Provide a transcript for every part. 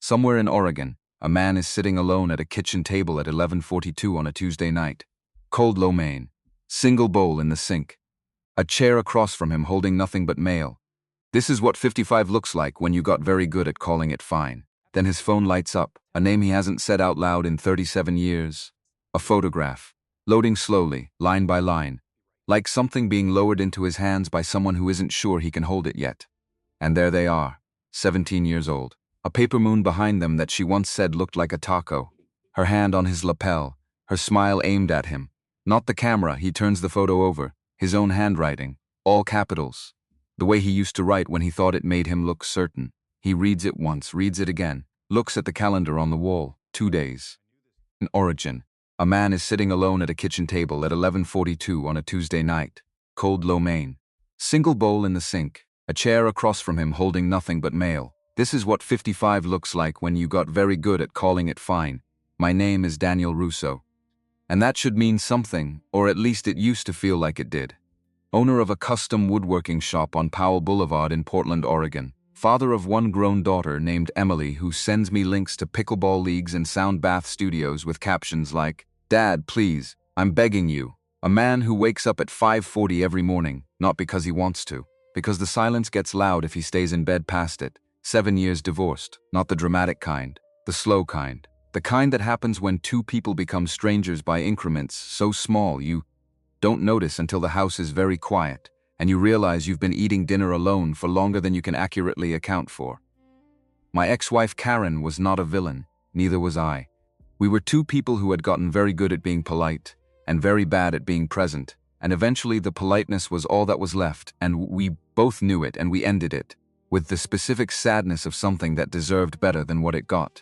Somewhere in Oregon, a man is sitting alone at a kitchen table at 11:42 on a Tuesday night. Cold lo mein. Single bowl in the sink. A chair across from him holding nothing but mail. This is what 55 looks like when you got very good at calling it fine. Then his phone lights up, a name he hasn't said out loud in 37 years. A photograph. Loading slowly, line by line. Like something being lowered into his hands by someone who isn't sure he can hold it yet. And there they are, 17 years old. A paper moon behind them that she once said looked like a taco. Her hand on his lapel, her smile aimed at him. Not the camera, he turns the photo over. His own handwriting, all capitals. The way he used to write when he thought it made him look certain. He reads it once, reads it again, looks at the calendar on the wall, 2 days. In Oregon, a man is sitting alone at a kitchen table at 11:42 on a Tuesday night. Cold lo mein. Single bowl in the sink, a chair across from him holding nothing but mail. This is what 55 looks like when you got very good at calling it fine. My name is Daniel Russo. And that should mean something, or at least it used to feel like it did. Owner of a custom woodworking shop on Powell Boulevard in Portland, Oregon. Father of one grown daughter named Emily who sends me links to pickleball leagues and sound bath studios with captions like, "Dad, please, I'm begging you." A man who wakes up at 5:40 every morning, not because he wants to, because the silence gets loud if he stays in bed past it. 7 years divorced, not the dramatic kind, the slow kind. The kind that happens when two people become strangers by increments so small you don't notice until the house is very quiet, and you realize you've been eating dinner alone for longer than you can accurately account for. My ex-wife Karen was not a villain, neither was I. We were two people who had gotten very good at being polite, and very bad at being present, and eventually the politeness was all that was left, and we both knew it, and we ended it, with the specific sadness of something that deserved better than what it got.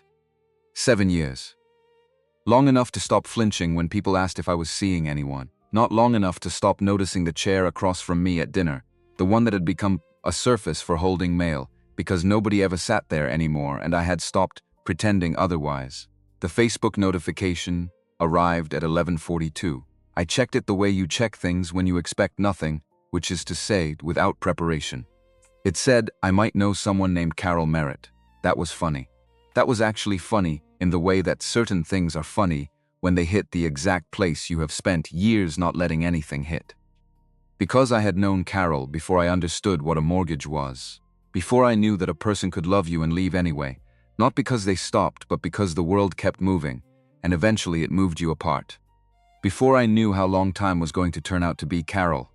7 years. Long enough to stop flinching when people asked if I was seeing anyone. Not long enough to stop noticing the chair across from me at dinner, the one that had become a surface for holding mail, because nobody ever sat there anymore and I had stopped pretending otherwise. The Facebook notification arrived at 11:42. I checked it the way you check things when you expect nothing, which is to say, without preparation. It said I might know someone named Carol Merritt. That was funny. That was actually funny in the way that certain things are funny when they hit the exact place you have spent years not letting anything hit. Because I had known Carol before I understood what a mortgage was, before I knew that a person could love you and leave anyway, not because they stopped but because the world kept moving, and eventually it moved you apart. Before I knew how long time was going to turn out to be Carol.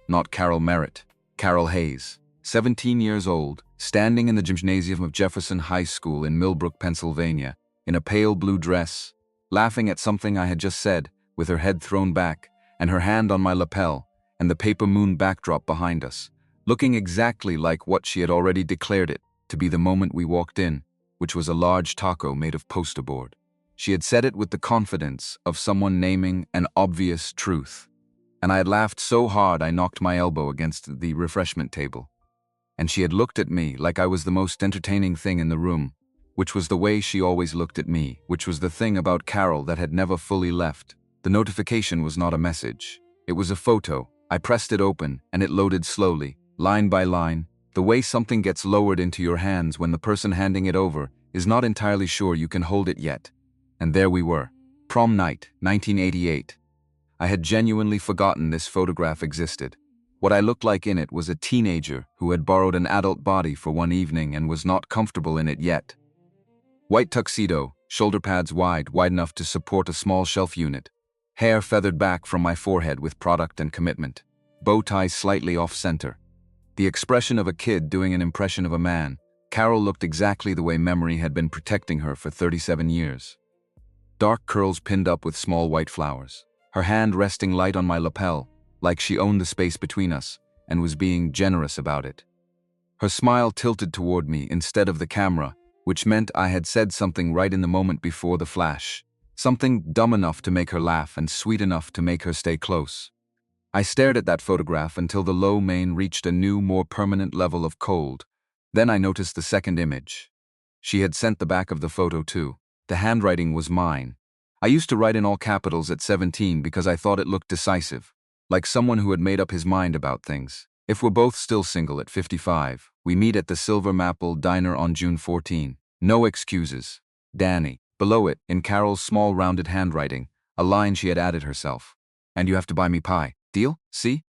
Not Carol Merritt, Carol Hayes, 17 years old, standing in the gymnasium of Jefferson High School in Millbrook, Pennsylvania, in a pale blue dress, laughing at something I had just said, with her head thrown back, and her hand on my lapel, and the paper moon backdrop behind us, looking exactly like what she had already declared it to be the moment we walked in, which was a large taco made of poster board. She had said it with the confidence of someone naming an obvious truth, and I had laughed so hard I knocked my elbow against the refreshment table. And she had looked at me like I was the most entertaining thing in the room, which was the way she always looked at me, which was the thing about Carol that had never fully left. The notification was not a message. It was a photo. I pressed it open, and it loaded slowly, line by line, the way something gets lowered into your hands when the person handing it over is not entirely sure you can hold it yet. And there we were. Prom night, 1988. I had genuinely forgotten this photograph existed. What I looked like in it was a teenager who had borrowed an adult body for one evening and was not comfortable in it yet. White tuxedo, shoulder pads wide enough to support a small shelf unit. Hair feathered back from my forehead with product and commitment. Bow tie slightly off-center. The expression of a kid doing an impression of a man. Carol looked exactly the way memory had been protecting her for 37 years. Dark curls pinned up with small white flowers. Her hand resting light on my lapel, like she owned the space between us and was being generous about it. Her smile tilted toward me instead of the camera, which meant I had said something right in the moment before the flash. Something dumb enough to make her laugh and sweet enough to make her stay close. I stared at that photograph until the lo mein reached a new, more permanent level of cold. Then I noticed the second image. She had sent the back of the photo too. The handwriting was mine. I used to write in all capitals at 17 because I thought it looked decisive, like someone who had made up his mind about things. If we're both still single at 55, we meet at the Silver Maple Diner on June 14. No excuses. Danny. Below it, in Carol's small rounded handwriting, a line she had added herself. And you have to buy me pie. Deal? See?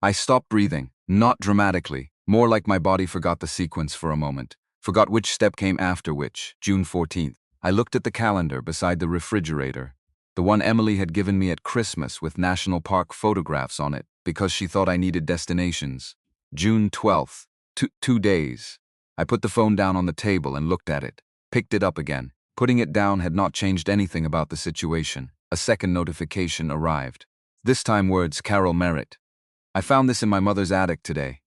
I stopped breathing, not dramatically, more like my body forgot the sequence for a moment, forgot which step came after which. June 14th. I looked at the calendar beside the refrigerator, the one Emily had given me at Christmas with national park photographs on it, because she thought I needed destinations. June 12th. 2 days. I put the phone down on the table and looked at it, picked it up again. Putting it down had not changed anything about the situation. A second notification arrived. This time words Carol Merritt. I found this in my mother's attic today.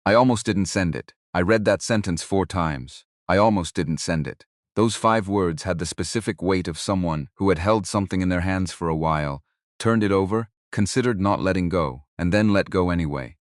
I almost didn't send it. I read that sentence 4 times. I almost didn't send it. Those 5 words had the specific weight of someone who had held something in their hands for a while, turned it over, considered not letting go, and then let go anyway.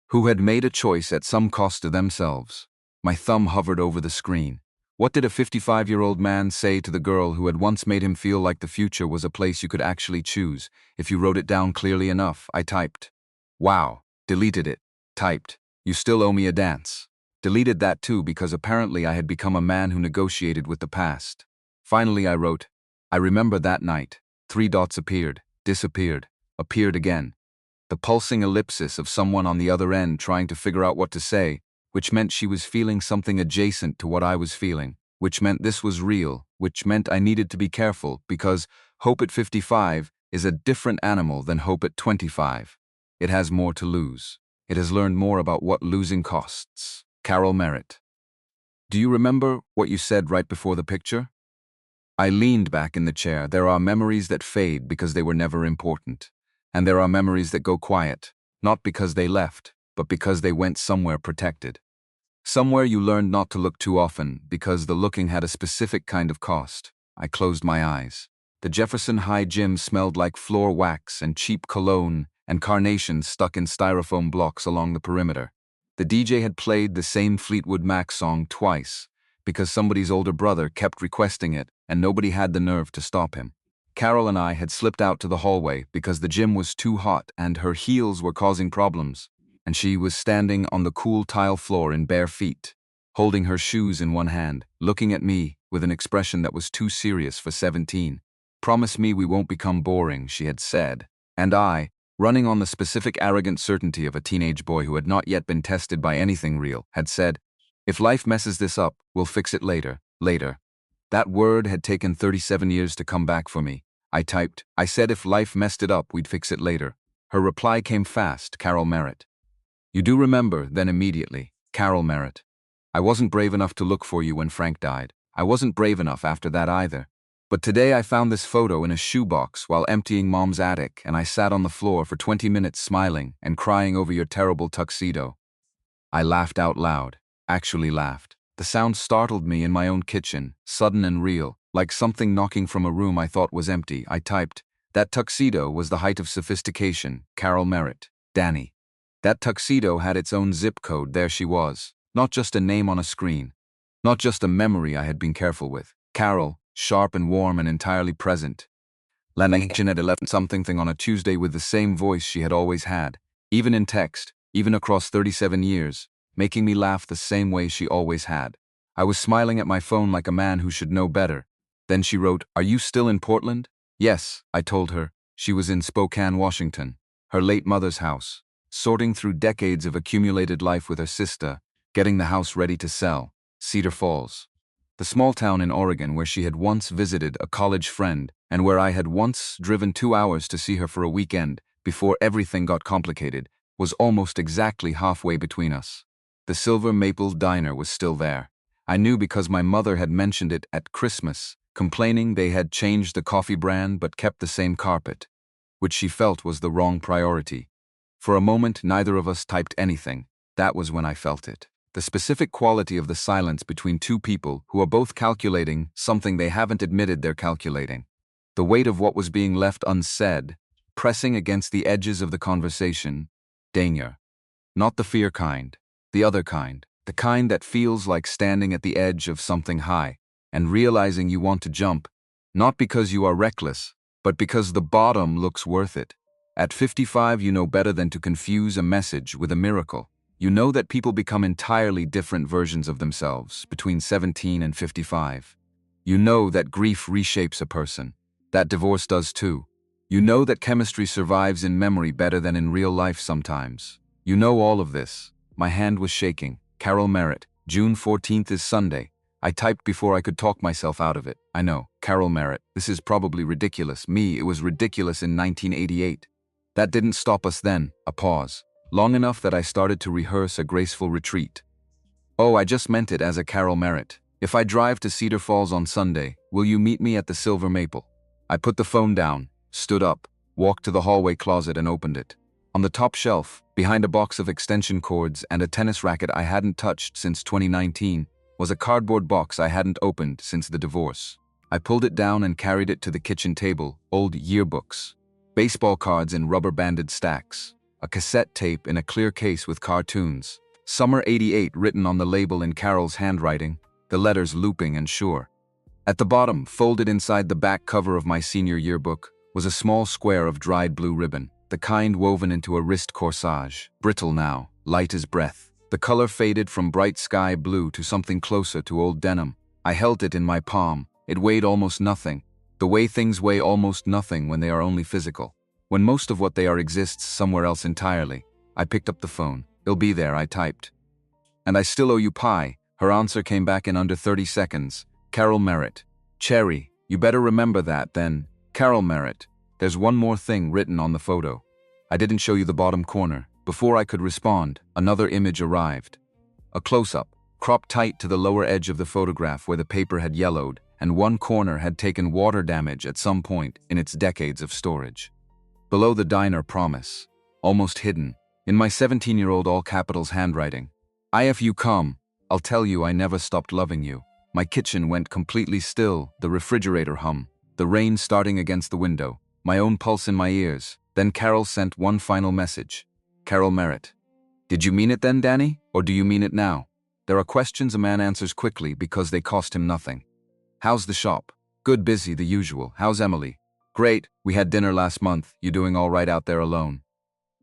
Who had made a choice at some cost to themselves. My thumb hovered over the screen. What did a 55-year-old man say to the girl who had once made him feel like the future was a place you could actually choose, if you wrote it down clearly enough? I typed. Wow. Deleted it. Typed. You still owe me a dance. Deleted that too because apparently I had become a man who negotiated with the past. Finally I wrote, I remember that night. 3 dots appeared, disappeared, appeared again. The pulsing ellipsis of someone on the other end trying to figure out what to say, which meant she was feeling something adjacent to what I was feeling, which meant this was real, which meant I needed to be careful because hope at 55 is a different animal than hope at 25. It has more to lose. It has learned more about what losing costs. Carol Merritt. Do you remember what you said right before the picture? I leaned back in the chair. There are memories that fade because they were never important. And there are memories that go quiet, not because they left, but because they went somewhere protected. Somewhere you learned not to look too often because the looking had a specific kind of cost. I closed my eyes. The Jefferson High gym smelled like floor wax and cheap cologne and carnations stuck in styrofoam blocks along the perimeter. The DJ had played the same Fleetwood Mac song twice because somebody's older brother kept requesting it and nobody had the nerve to stop him. Carol and I had slipped out to the hallway because the gym was too hot and her heels were causing problems, and she was standing on the cool tile floor in bare feet, holding her shoes in one hand, looking at me with an expression that was too serious for 17. Promise me we won't become boring, she had said, and I, running on the specific arrogant certainty of a teenage boy who had not yet been tested by anything real, had said, if life messes this up, we'll fix it later. That word had taken 37 years to come back for me. I typed, I said if life messed it up, we'd fix it later. Her reply came fast, Carol Merritt. You do remember, then immediately, Carol Merritt. I wasn't brave enough to look for you when Frank died. I wasn't brave enough after that either. But today I found this photo in a shoebox while emptying Mom's attic, and I sat on the floor for 20 minutes smiling and crying over your terrible tuxedo. I laughed out loud, actually laughed. The sound startled me in my own kitchen, sudden and real, like something knocking from a room I thought was empty. I typed, that tuxedo was the height of sophistication, Carol Merritt, Danny. That tuxedo had its own zip code, there she was, not just a name on a screen, not just a memory I had been careful with. Carol, sharp and warm and entirely present. Landing at 11-something on a Tuesday with the same voice she had always had, even in text, even across 37 years, making me laugh the same way she always had. I was smiling at my phone like a man who should know better. Then she wrote, are you still in Portland? Yes, I told her. She was in Spokane, Washington, her late mother's house, sorting through decades of accumulated life with her sister, getting the house ready to sell. Cedar Falls. The small town in Oregon where she had once visited a college friend and where I had once driven 2 hours to see her for a weekend before everything got complicated, was almost exactly halfway between us. The Silver Maple Diner was still there. I knew because my mother had mentioned it at Christmas, complaining they had changed the coffee brand but kept the same carpet, which she felt was the wrong priority. For a moment, neither of us typed anything. That was when I felt it. The specific quality of the silence between 2 people who are both calculating something they haven't admitted they're calculating. The weight of what was being left unsaid, pressing against the edges of the conversation. Danger. Not the fear kind, the other kind, the kind that feels like standing at the edge of something high and realizing you want to jump, not because you are reckless, but because the bottom looks worth it. At 55, you know better than to confuse a message with a miracle. You know that people become entirely different versions of themselves between 17 and 55. You know that grief reshapes a person. That divorce does too. You know that chemistry survives in memory better than in real life sometimes. You know all of this. My hand was shaking. Carol Merritt. June 14th is Sunday. I typed before I could talk myself out of it. I know, Carol Merritt. This is probably ridiculous. Me, it was ridiculous in 1988. That didn't stop us then. A pause. Long enough that I started to rehearse a graceful retreat. Oh, I just meant it as a Carol Merritt. If I drive to Cedar Falls on Sunday, will you meet me at the Silver Maple? I put the phone down, stood up, walked to the hallway closet and opened it. On the top shelf, behind a box of extension cords and a tennis racket I hadn't touched since 2019, was a cardboard box I hadn't opened since the divorce. I pulled it down and carried it to the kitchen table. Old yearbooks, baseball cards in rubber-banded stacks, a cassette tape in a clear case with cartoons, Summer '88 written on the label in Carol's handwriting, the letters looping and sure. At the bottom, folded inside the back cover of my senior yearbook, was a small square of dried blue ribbon, the kind woven into a wrist corsage, brittle now, light as breath. The color faded from bright sky blue to something closer to old denim. I held it in my palm. It weighed almost nothing, the way things weigh almost nothing when they are only physical. When most of what they are exists somewhere else entirely. I picked up the phone. It'll be there, I typed. And I still owe you pie. Her answer came back in under 30 seconds. Carol Merritt. Cherry, you better remember that then. Carol Merritt. There's one more thing written on the photo. I didn't show you the bottom corner. Before I could respond, another image arrived. A close-up, cropped tight to the lower edge of the photograph where the paper had yellowed and one corner had taken water damage at some point in its decades of storage. Below the diner promise, almost hidden, in my 17-year-old all-capitals handwriting. If you come, I'll tell you I never stopped loving you. My kitchen went completely still, the refrigerator hum, the rain starting against the window, my own pulse in my ears. Then Carol sent one final message. Carol Merritt. Did you mean it then, Danny? Or do you mean it now? There are questions a man answers quickly because they cost him nothing. How's the shop? Good, busy, the usual. How's Emily? Great, we had dinner last month. You doing all right out there alone?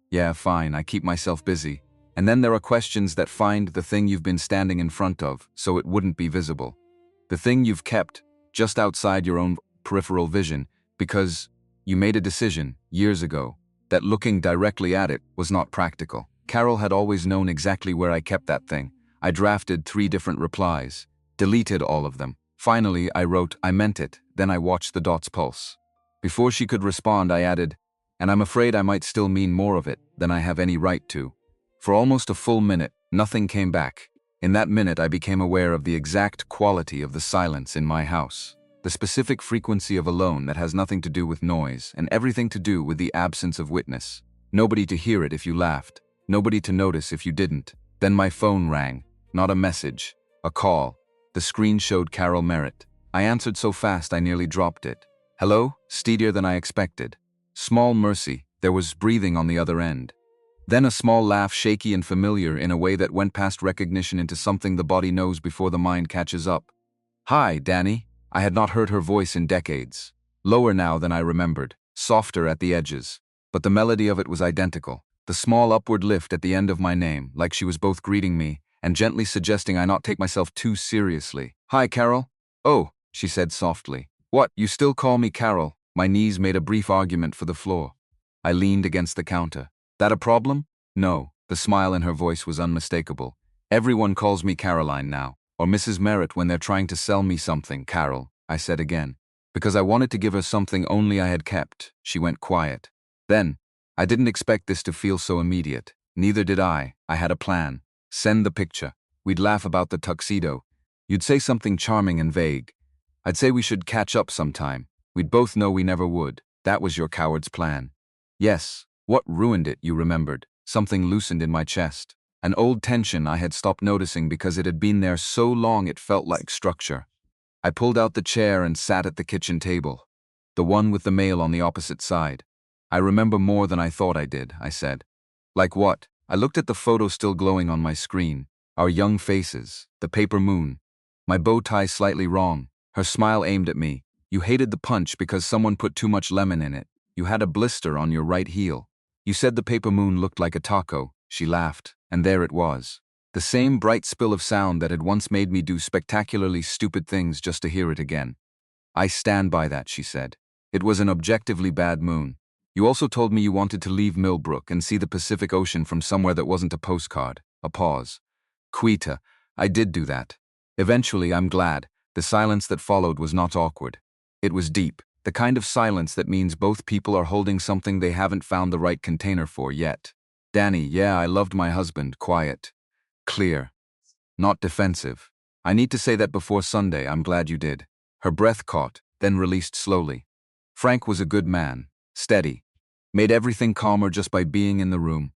Yeah, fine, I keep myself busy. And then there are questions that find the thing you've been standing in front of, so it wouldn't be visible. The thing you've kept, just outside your own peripheral vision, because you made a decision, years ago, that looking directly at it was not practical. Carol had always known exactly where I kept that thing. I drafted 3 different replies, deleted all of them. Finally, I wrote, I meant it, then I watched the dots pulse. Before she could respond, I added, and I'm afraid I might still mean more of it than I have any right to. For almost a full minute, nothing came back. In that minute, I became aware of the exact quality of the silence in my house. The specific frequency of alone that has nothing to do with noise and everything to do with the absence of witness. Nobody to hear it if you laughed. Nobody to notice if you didn't. Then my phone rang. Not a message. A call. The screen showed Carol Merritt. I answered so fast I nearly dropped it. Hello? Steadier than I expected. Small mercy. There was breathing on the other end. Then a small laugh, shaky and familiar in a way that went past recognition into something the body knows before the mind catches up. Hi, Danny. I had not heard her voice in decades. Lower now than I remembered, softer at the edges. But the melody of it was identical. The small upward lift at the end of my name, like she was both greeting me and gently suggesting I not take myself too seriously. Hi, Carol. Oh, she said softly. What, you still call me Carol? My knees made a brief argument for the floor. I leaned against the counter. That a problem? No. The smile in her voice was unmistakable. Everyone calls me Caroline now, or Mrs. Merritt when they're trying to sell me something, Carol, I said again. Because I wanted to give her something only I had kept. She went quiet. Then, I didn't expect this to feel so immediate. Neither did I. I had a plan. Send the picture. We'd laugh about the tuxedo. You'd say something charming and vague. I'd say we should catch up sometime. We'd both know we never would. That was your coward's plan. Yes. What ruined it, you remembered. Something loosened in my chest. An old tension I had stopped noticing because it had been there so long it felt like structure. I pulled out the chair and sat at the kitchen table. The one with the mail on the opposite side. I remember more than I thought I did, I said. Like what? I looked at the photo still glowing on my screen. Our young faces, the paper moon. My bow tie slightly wrong. Her smile aimed at me. You hated the punch because someone put too much lemon in it. You had a blister on your right heel. You said the paper moon looked like a taco. She laughed, and there it was. The same bright spill of sound that had once made me do spectacularly stupid things just to hear it again. I stand by that, she said. It was an objectively bad moon. You also told me you wanted to leave Millbrook and see the Pacific Ocean from somewhere that wasn't a postcard. A pause. Quita, I did do that. Eventually, I'm glad. The silence that followed was not awkward. It was deep, the kind of silence that means both people are holding something they haven't found the right container for yet. Danny, yeah, I loved my husband. Quiet. Clear. Not defensive. I need to say that before Sunday. I'm glad you did. Her breath caught, then released slowly. Frank was a good man. Steady. Made everything calmer just by being in the room.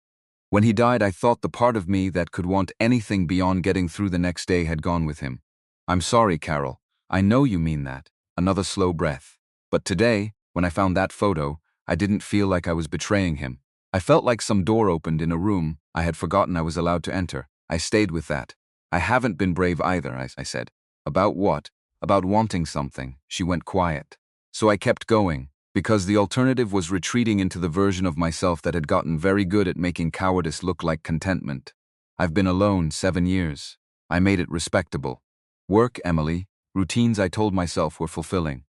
When he died, I thought the part of me that could want anything beyond getting through the next day had gone with him. I'm sorry, Carol. I know you mean that. Another slow breath. But today, when I found that photo, I didn't feel like I was betraying him. I felt like some door opened in a room I had forgotten I was allowed to enter. I stayed with that. I haven't been brave either, I said. About what? About wanting something. She went quiet. So I kept going, because the alternative was retreating into the version of myself that had gotten very good at making cowardice look like contentment. I've been alone 7 years. I made it respectable. Work, Emily, routines I told myself were fulfilling.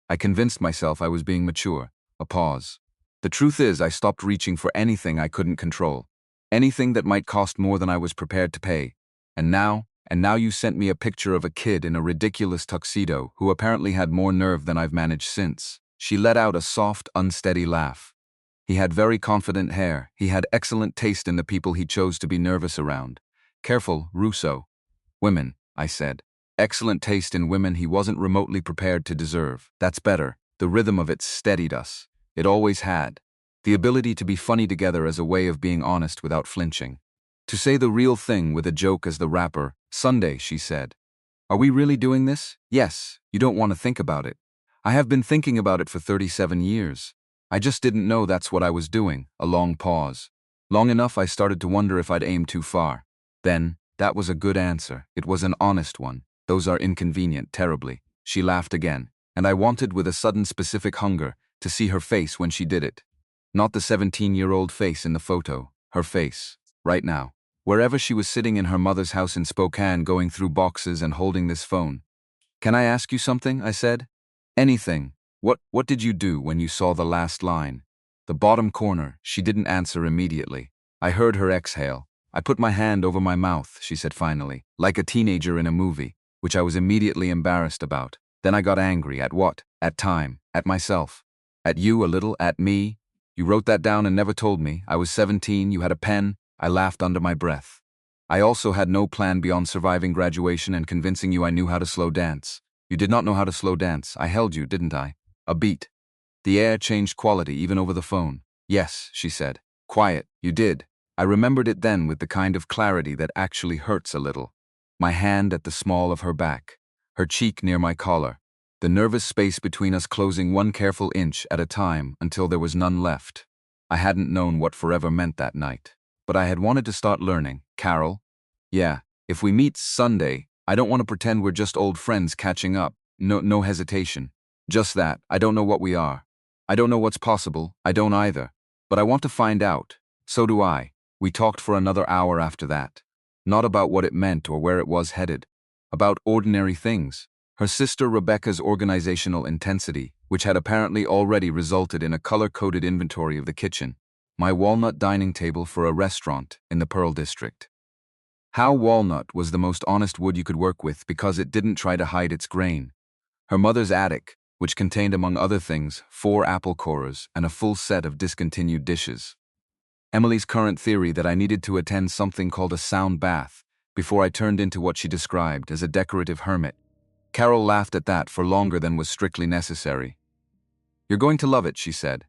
I convinced myself I was being mature. A pause. The truth is, I stopped reaching for anything I couldn't control. Anything that might cost more than I was prepared to pay. And now you sent me a picture of a kid in a ridiculous tuxedo who apparently had more nerve than I've managed since. She let out a soft, unsteady laugh. He had very confident hair. He had excellent taste in the people he chose to be nervous around. Careful, Russo. Women, I said. Excellent taste in women he wasn't remotely prepared to deserve. That's better. The rhythm of it steadied us. It always had. The ability to be funny together as a way of being honest without flinching. To say the real thing with a joke as the wrapper. Sunday, she said. Are we really doing this? Yes. You don't want to think about it. I have been thinking about it for 37 years. I just didn't know that's what I was doing. A long pause. Long enough I started to wonder if I'd aimed too far. Then, that was a good answer. It was an honest one. Those are inconvenient, terribly. She laughed again, and I wanted with a sudden specific hunger to see her face when she did it. Not the 17-year-old face in the photo. Her face. Right now. Wherever she was sitting in her mother's house in Spokane going through boxes and holding this phone. Can I ask you something? I said. Anything. What did you do when you saw the last line? The bottom corner. She didn't answer immediately. I heard her exhale. I put my hand over my mouth, she said finally, like a teenager in a movie, which I was immediately embarrassed about. Then I got angry. At what? At time. At myself. At you a little. At me. You wrote that down and never told me. I was 17. You had a pen. I laughed under my breath. I also had no plan beyond surviving graduation and convincing you I knew how to slow dance. You did not know how to slow dance. I held you, didn't I? A beat. The air changed quality even over the phone. Yes, she said. Quiet. You did. I remembered it then with the kind of clarity that actually hurts a little. My hand at the small of her back. Her cheek near my collar. The nervous space between us closing one careful inch at a time until there was none left. I hadn't known what forever meant that night. But I had wanted to start learning. Carol? Yeah, if we meet Sunday, I don't want to pretend we're just old friends catching up. No hesitation. Just that, I don't know what we are. I don't know what's possible, I don't either. But I want to find out. So do I. We talked for another hour after that. Not about what it meant or where it was headed. About ordinary things. Her sister Rebecca's organizational intensity, which had apparently already resulted in a color-coded inventory of the kitchen. My walnut dining table for a restaurant in the Pearl District. How walnut was the most honest wood you could work with because it didn't try to hide its grain. Her mother's attic, which contained among other things 4 apple corers and a full set of discontinued dishes. Emily's current theory that I needed to attend something called a sound bath before I turned into what she described as a decorative hermit. Carol laughed at that for longer than was strictly necessary. You're going to love it, she said.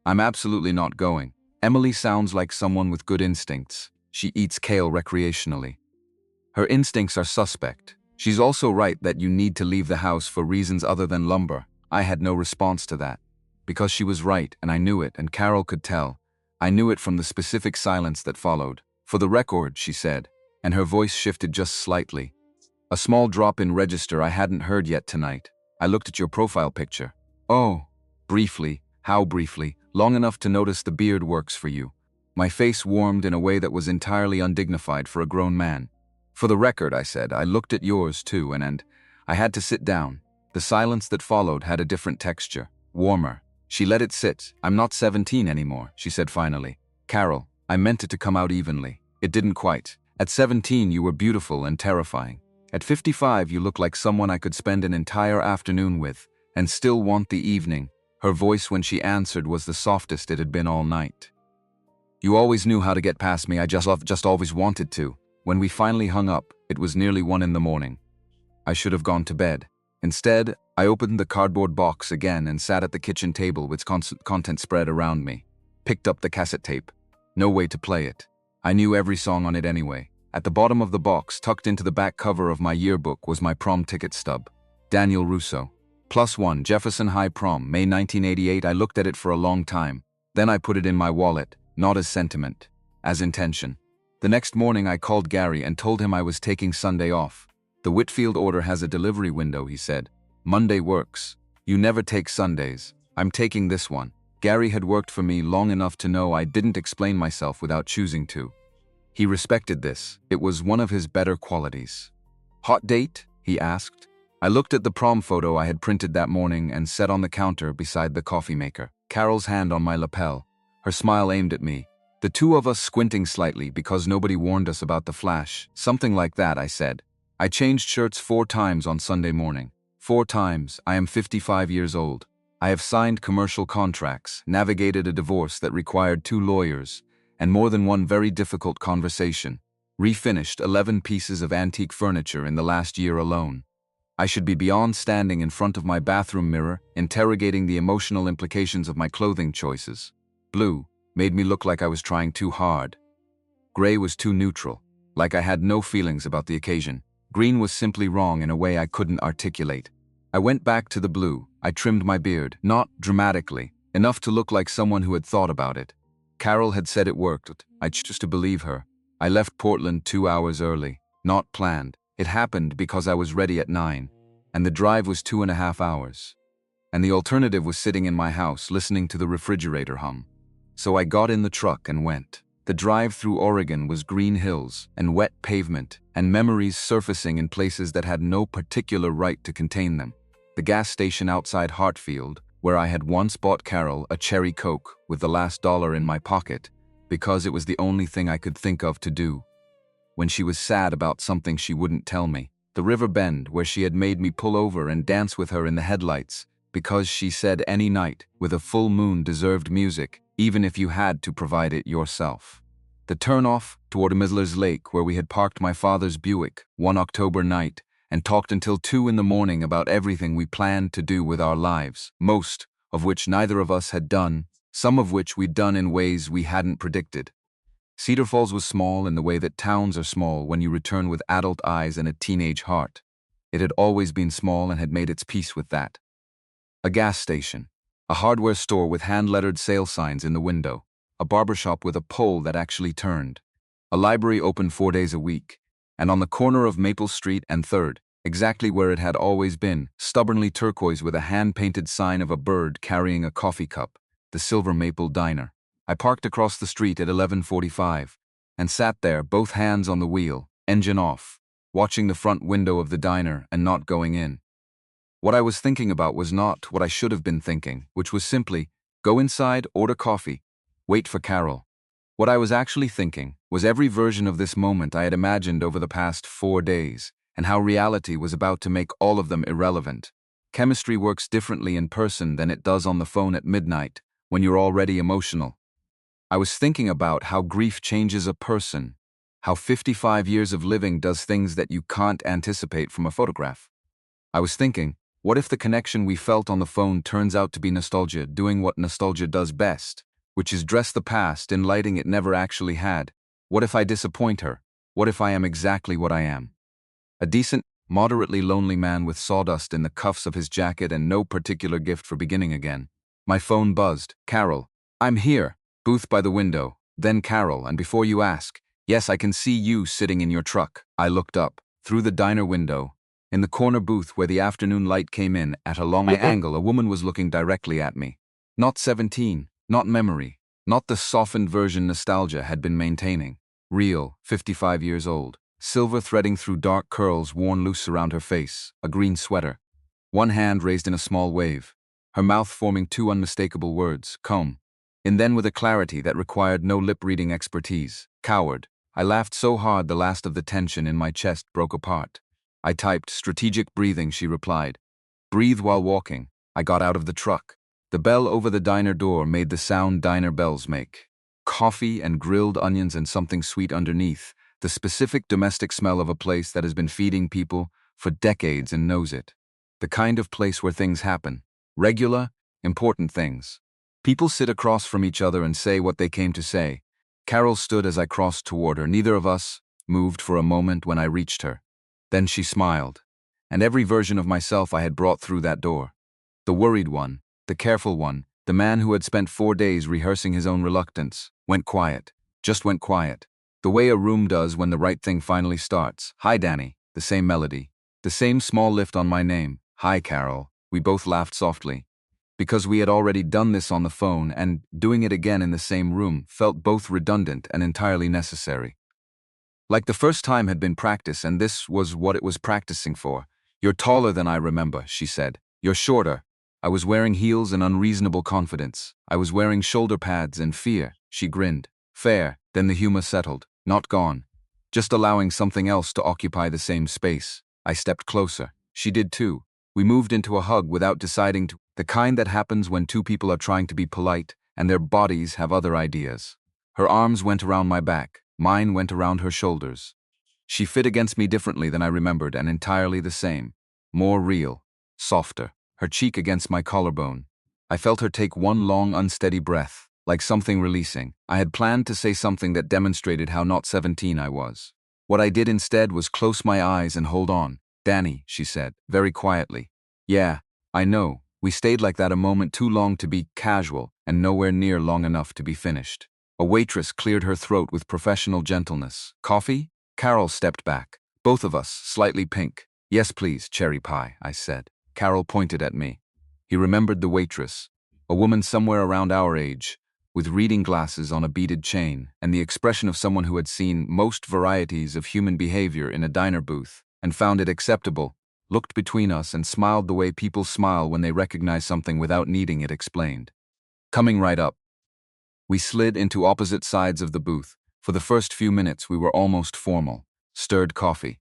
I'm absolutely not going. Emily sounds like someone with good instincts. She eats kale recreationally. Her instincts are suspect. She's also right that you need to leave the house for reasons other than lumber. I had no response to that. Because she was right, and I knew it, and Carol could tell. I knew it from the specific silence that followed. For the record, she said, and her voice shifted just slightly. A small drop in register I hadn't heard yet tonight. I looked at your profile picture. Oh, briefly. How briefly? Long enough to notice the beard works for you. My face warmed in a way that was entirely undignified for a grown man. "For the record," I said, "I looked at yours too, and I had to sit down." The silence that followed had a different texture, warmer. She let it sit. "I'm not 17 anymore," she said finally. "Carol, I meant it to come out evenly. It didn't quite. At 17, you were beautiful and terrifying. At 55, you look like someone I could spend an entire afternoon with, and still want the evening." Her voice when she answered was the softest it had been all night. "You always knew how to get past me, I just always wanted to." When we finally hung up, it was nearly 1 in the morning. I should have gone to bed. Instead, I opened the cardboard box again and sat at the kitchen table with content spread around me. Picked up the cassette tape. No way to play it. I knew every song on it anyway. At the bottom of the box, tucked into the back cover of my yearbook, was my prom ticket stub. Daniel Russo. +1, Jefferson High Prom, May 1988. I looked at it for a long time. Then I put it in my wallet, not as sentiment, as intention. The next morning I called Gary and told him I was taking Sunday off. "The Whitfield order has a delivery window," he said. "Monday works. You never take Sundays. I'm taking this one." Gary had worked for me long enough to know I didn't explain myself without choosing to. He respected this. It was one of his better qualities. "Hot date?" he asked. I looked at the prom photo I had printed that morning and set on the counter beside the coffee maker. Carol's hand on my lapel, her smile aimed at me. The two of us squinting slightly because nobody warned us about the flash. "Something like that," I said. "I changed shirts 4 times on Sunday morning. 4 times. I am 55 years old. I have signed commercial contracts, navigated a divorce that required 2 lawyers, and more than one very difficult conversation. Refinished 11 pieces of antique furniture in the last year alone. I should be beyond standing in front of my bathroom mirror, interrogating the emotional implications of my clothing choices. Blue made me look like I was trying too hard. Gray was too neutral, like I had no feelings about the occasion. Green was simply wrong in a way I couldn't articulate. I went back to the blue. I trimmed my beard, not dramatically, enough to look like someone who had thought about it. Carol had said it worked. I chose to believe her. I left Portland 2 hours early, not planned. It happened because I was ready at 9, and the drive was 2.5 hours. And the alternative was sitting in my house listening to the refrigerator hum. So I got in the truck and went. The drive through Oregon was green hills and wet pavement, and memories surfacing in places that had no particular right to contain them. The gas station outside Hartfield, where I had once bought Carol a cherry Coke with the last dollar in my pocket, because it was the only thing I could think of to do when she was sad about something she wouldn't tell me. The river bend where she had made me pull over and dance with her in the headlights, because she said any night with a full moon deserved music, even if you had to provide it yourself. The turnoff toward Misler's Lake, where we had parked my father's Buick one October night and talked until 2 in the morning about everything we planned to do with our lives, most of which neither of us had done, some of which we'd done in ways we hadn't predicted. Cedar Falls was small in the way that towns are small when you return with adult eyes and a teenage heart. It had always been small and had made its peace with that. A gas station, a hardware store with hand-lettered sale signs in the window, a barbershop with a pole that actually turned, a library open 4 days a week, and on the corner of Maple Street and 3rd, exactly where it had always been, stubbornly turquoise with a hand-painted sign of a bird carrying a coffee cup, the Silver Maple Diner. I parked across the street at 11:45 and sat there, both hands on the wheel, engine off, watching the front window of the diner and not going in. What I was thinking about was not what I should have been thinking, which was simply, go inside, order coffee, wait for Carol. What I was actually thinking was every version of this moment I had imagined over the past 4 days, and how reality was about to make all of them irrelevant. Chemistry works differently in person than it does on the phone at midnight, when you're already emotional. I was thinking about how grief changes a person, how 55 years of living does things that you can't anticipate from a photograph. I was thinking, what if the connection we felt on the phone turns out to be nostalgia doing what nostalgia does best, which is dress the past in lighting it never actually had? What if I disappoint her? What if I am exactly what I am? A decent, moderately lonely man with sawdust in the cuffs of his jacket and no particular gift for beginning again. My phone buzzed. "Carol, I'm here." Booth by the window, then Carol, and before you ask, "Yes, I can see you sitting in your truck." I looked up, through the diner window. In the corner booth where the afternoon light came in, at a long angle, a woman was looking directly at me. Not 17, not memory, Not the softened version nostalgia had been maintaining. Real, 55 years old, silver threading through dark curls worn loose around her face, a green sweater. One hand raised in a small wave, her mouth forming two unmistakable words, "Come." And then with a clarity that required no lip-reading expertise, "Coward." I laughed so hard the last of the tension in my chest broke apart. I typed, "Strategic breathing," she replied. "Breathe while walking." I got out of the truck. The bell over the diner door made the sound diner bells make. Coffee and grilled onions and something sweet underneath, the specific domestic smell of a place that has been feeding people for decades and knows it. The kind of place where things happen. Regular, important things. People sit across from each other and say what they came to say. Carol stood as I crossed toward her. Neither of us moved for a moment when I reached her. Then she smiled. And every version of myself I had brought through that door. The worried one, the careful one, the man who had spent 4 days rehearsing his own reluctance, went quiet. Just went quiet. The way a room does when the right thing finally starts. "Hi, Danny." The same melody. The same small lift on my name. "Hi, Carol." We both laughed softly. Because we had already done this on the phone, and doing it again in the same room felt both redundant and entirely necessary. Like the first time had been practice, and this was what it was practicing for. "You're taller than I remember," she said. "You're shorter." I was wearing heels and unreasonable confidence. I was wearing shoulder pads and fear. She grinned. Fair. Then the humor settled. Not gone. Just allowing something else to occupy the same space. I stepped closer. She did too. We moved into a hug without deciding to. The kind that happens when two people are trying to be polite and their bodies have other ideas. Her arms went around my back. Mine went around her shoulders. She fit against me differently than I remembered, and entirely the same. More real. Softer. Her cheek against my collarbone. I felt her take one long, unsteady breath, like something releasing. I had planned to say something that demonstrated how not 17 I was. What I did instead was close my eyes and hold on. "Danny," she said, very quietly. "Yeah, I know. We stayed like that a moment too long to be casual, and nowhere near long enough to be finished." A waitress cleared her throat with professional gentleness. "Coffee?" Carol stepped back. Both of us, slightly pink. "Yes, please, cherry pie," I said. Carol pointed at me. He remembered the waitress, a woman somewhere around our age, with reading glasses on a beaded chain, and the expression of someone who had seen most varieties of human behavior in a diner booth, and found it acceptable, looked between us and smiled the way people smile when they recognize something without needing it explained. Coming right up. We slid into opposite sides of the booth. For the first few minutes we were almost formal. Stirred coffee.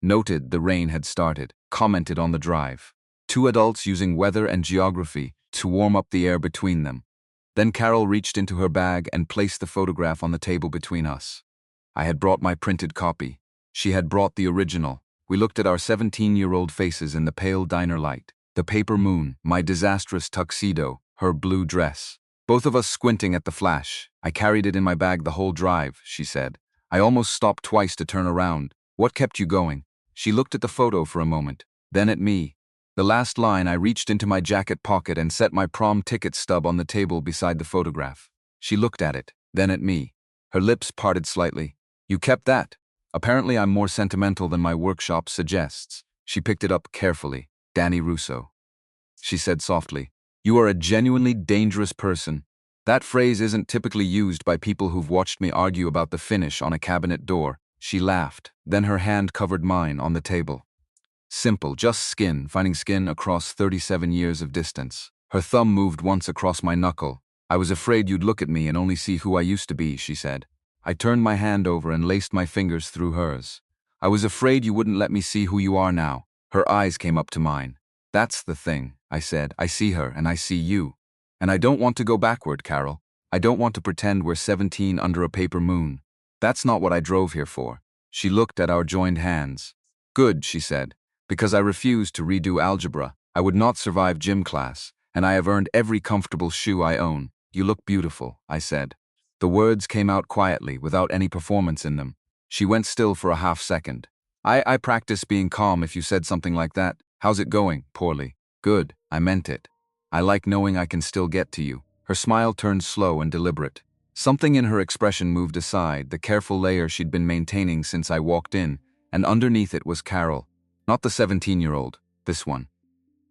Noted the rain had started. Commented on the drive. Two adults using weather and geography to warm up the air between them. Then Carol reached into her bag and placed the photograph on the table between us. I had brought my printed copy. She had brought the original. We looked at our 17-year-old faces in the pale diner light. The paper moon, my disastrous tuxedo, her blue dress. Both of us squinting at the flash. "I carried it in my bag the whole drive," she said. "I almost stopped twice to turn around. What kept you going?" She looked at the photo for a moment, then at me. The last line, I reached into my jacket pocket and set my prom ticket stub on the table beside the photograph. She looked at it, then at me. Her lips parted slightly. "You kept that? Apparently I'm more sentimental than my workshop suggests." She picked it up carefully. "Danny Russo," she said softly. "You are a genuinely dangerous person. That phrase isn't typically used by people who've watched me argue about the finish on a cabinet door." She laughed, then her hand covered mine on the table. Simple, just skin, finding skin across 37 years of distance. Her thumb moved once across my knuckle. "I was afraid you'd look at me and only see who I used to be," she said. I turned my hand over and laced my fingers through hers. "I was afraid you wouldn't let me see who you are now." Her eyes came up to mine. "That's the thing," I said. "I see her and I see you. And I don't want to go backward, Carol. I don't want to pretend we're 17 under a paper moon. That's not what I drove here for." She looked at our joined hands. "Good," she said. "Because I refused to redo algebra. I would not survive gym class, and I have earned every comfortable shoe I own. You look beautiful," I said. The words came out quietly, without any performance in them. She went still for a half second. I practice being calm if you said something like that. How's it going?" "Poorly." "Good, I meant it. I like knowing I can still get to you." Her smile turned slow and deliberate. Something in her expression moved aside, the careful layer she'd been maintaining since I walked in, and underneath it was Carol. Not the 17-year-old, this one.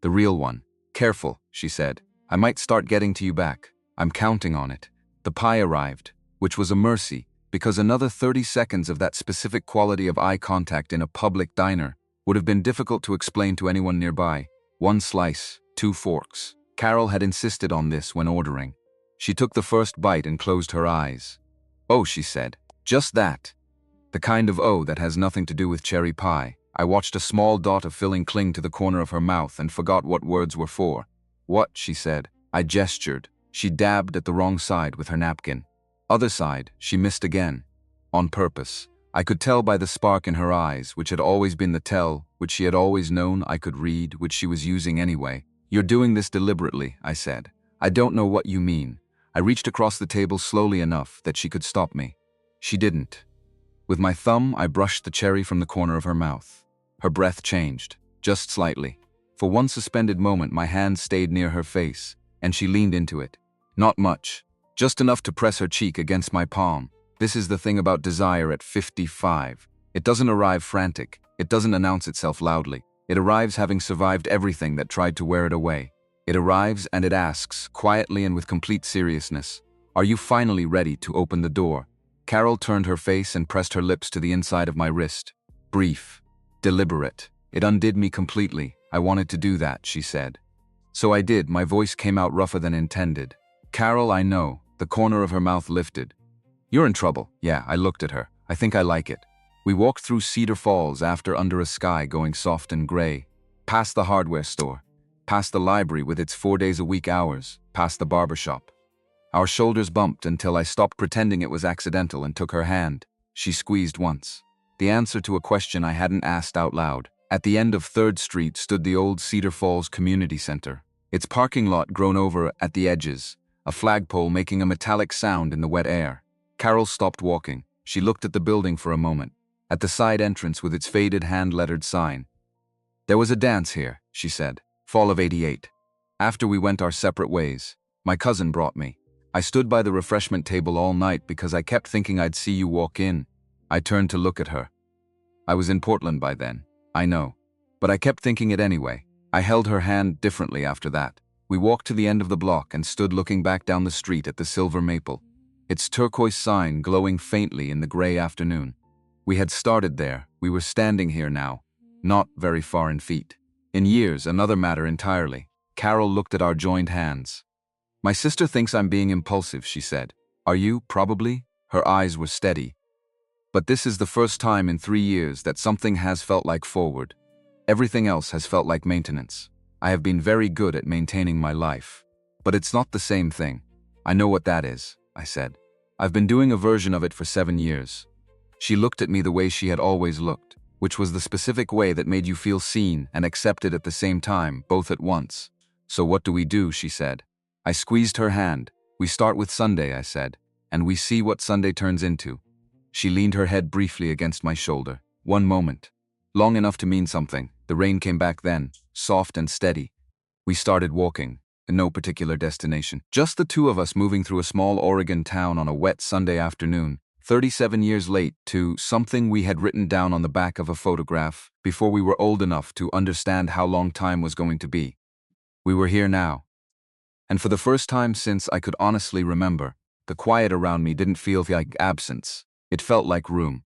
The real one. "Careful," she said. "I might start getting to you back. I'm counting on it." The pie arrived, which was a mercy, because another 30 seconds of that specific quality of eye contact in a public diner would have been difficult to explain to anyone nearby. 1 slice, 2 forks. Carol had insisted on this when ordering. She took the first bite and closed her eyes. "Oh," she said. "Just that." The kind of "oh" that has nothing to do with cherry pie. I watched a small dot of filling cling to the corner of her mouth and forgot what words were for. "What?" she said. I gestured. She dabbed at the wrong side with her napkin. Other side, she missed again. On purpose. I could tell by the spark in her eyes, which had always been the tell, which she had always known I could read, which she was using anyway. "You're doing this deliberately," I said. "I don't know what you mean." I reached across the table slowly enough that she could stop me. She didn't. With my thumb, I brushed the cherry from the corner of her mouth. Her breath changed, just slightly. For one suspended moment, my hand stayed near her face, and she leaned into it. Not much, just enough to press her cheek against my palm. This is the thing about desire at 55. It doesn't arrive frantic. It doesn't announce itself loudly. It arrives having survived everything that tried to wear it away. It arrives and it asks, quietly and with complete seriousness, "Are you finally ready to open the door?" Carol turned her face and pressed her lips to the inside of my wrist. Brief. Deliberate. It undid me completely. "I wanted to do that," she said. So I did. My voice came out rougher than intended. "Carol, I know." The corner of her mouth lifted. "You're in trouble." "Yeah," I looked at her. "I think I like it." We walked through Cedar Falls after under a sky going soft and gray, past the hardware store, past the library with its 4-days-a-week hours, past the barber shop. Our shoulders bumped until I stopped pretending it was accidental and took her hand. She squeezed once. The answer to a question I hadn't asked out loud. At the end of 3rd Street stood the old Cedar Falls Community Center, its parking lot grown over at the edges, a flagpole making a metallic sound in the wet air. Carol stopped walking. She looked at the building for a moment, at the side entrance with its faded hand-lettered sign. "There was a dance here," she said. "Fall of '88. After we went our separate ways. My cousin brought me. I stood by the refreshment table all night because I kept thinking I'd see you walk in." I turned to look at her. I was in Portland by then, I know. But I kept thinking it anyway. I held her hand differently after that. We walked to the end of the block and stood looking back down the street at the Silver Maple, its turquoise sign glowing faintly in the gray afternoon. We had started there. We were standing here now, not very far in feet. In years, another matter entirely. Carol looked at our joined hands. "My sister thinks I'm being impulsive," she said. "Are you, probably?" Her eyes were steady. "But this is the first time in 3 years that something has felt like forward. Everything else has felt like maintenance. I have been very good at maintaining my life. But it's not the same thing." "I know what that is," I said. "I've been doing a version of it for 7 years." She looked at me the way she had always looked, which was the specific way that made you feel seen and accepted at the same time, both at once. "So what do we do?" she said. I squeezed her hand. "We start with Sunday," I said, "and we see what Sunday turns into." She leaned her head briefly against my shoulder. One moment. Long enough to mean something. The rain came back then, soft and steady. We started walking, in no particular destination. Just the two of us moving through a small Oregon town on a wet Sunday afternoon, 37 years late to something we had written down on the back of a photograph before we were old enough to understand how long time was going to be. We were here now. And for the first time since I could honestly remember, the quiet around me didn't feel like absence. It felt like room.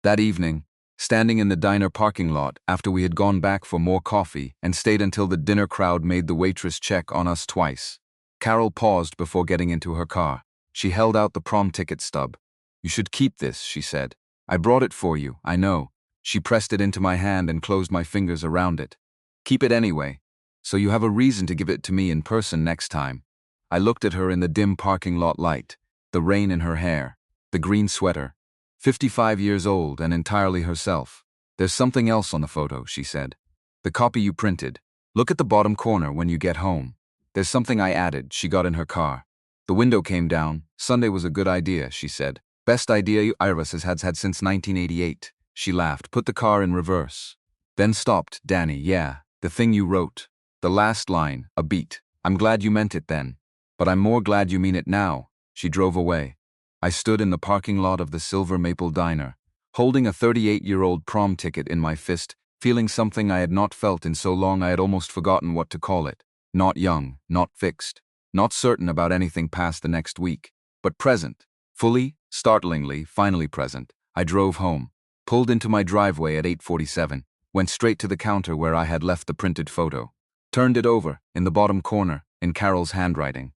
That evening, standing in the diner parking lot after we had gone back for more coffee and stayed until the dinner crowd made the waitress check on us twice, Carol paused before getting into her car. She held out the prom ticket stub. "You should keep this," she said. "I brought it for you, I know." She pressed it into my hand and closed my fingers around it. "Keep it anyway, so you have a reason to give it to me in person next time." I looked at her in the dim parking lot light, the rain in her hair, the green sweater. 55 years old and entirely herself. "There's something else on the photo," she said. "The copy you printed. Look at the bottom corner when you get home. There's something I added." She got in her car. The window came down. "Sunday was a good idea," she said. "Best idea Iris has had since 1988. She laughed. "Put the car in reverse." Then stopped. "Danny, yeah, the thing you wrote. The last line, a beat. I'm glad you meant it then. But I'm more glad you mean it now." She drove away. I stood in the parking lot of the Silver Maple Diner, holding a 38-year-old prom ticket in my fist, feeling something I had not felt in so long I had almost forgotten what to call it. Not young, not fixed, not certain about anything past the next week. but present. Fully, startlingly, finally present. I drove home, pulled into my driveway at 8:47, went straight to the counter where I had left the printed photo. Turned it over, in the bottom corner, in Carol's handwriting.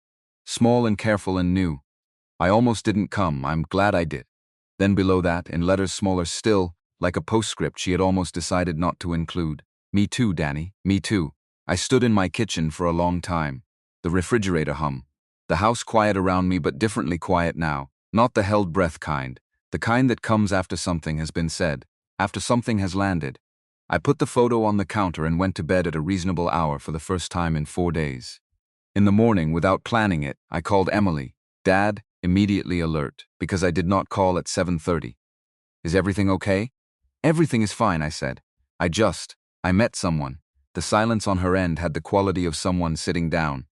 Small and careful and new. I almost didn't come, I'm glad I did. Then below that, in letters smaller still, like a postscript she had almost decided not to include. Me too, Danny, me too. I stood in my kitchen for a long time. The refrigerator hum. The house quiet around me, but differently quiet now. Not the held breath kind. The kind that comes after something has been said, after something has landed. I put the photo on the counter and went to bed at a reasonable hour for the first time in 4 days. In the morning, without planning it, I called Emily. Dad, immediately alert, because I did not call at 7:30. Is everything okay? Everything is fine, I said. I met someone. The silence on her end had the quality of someone sitting down.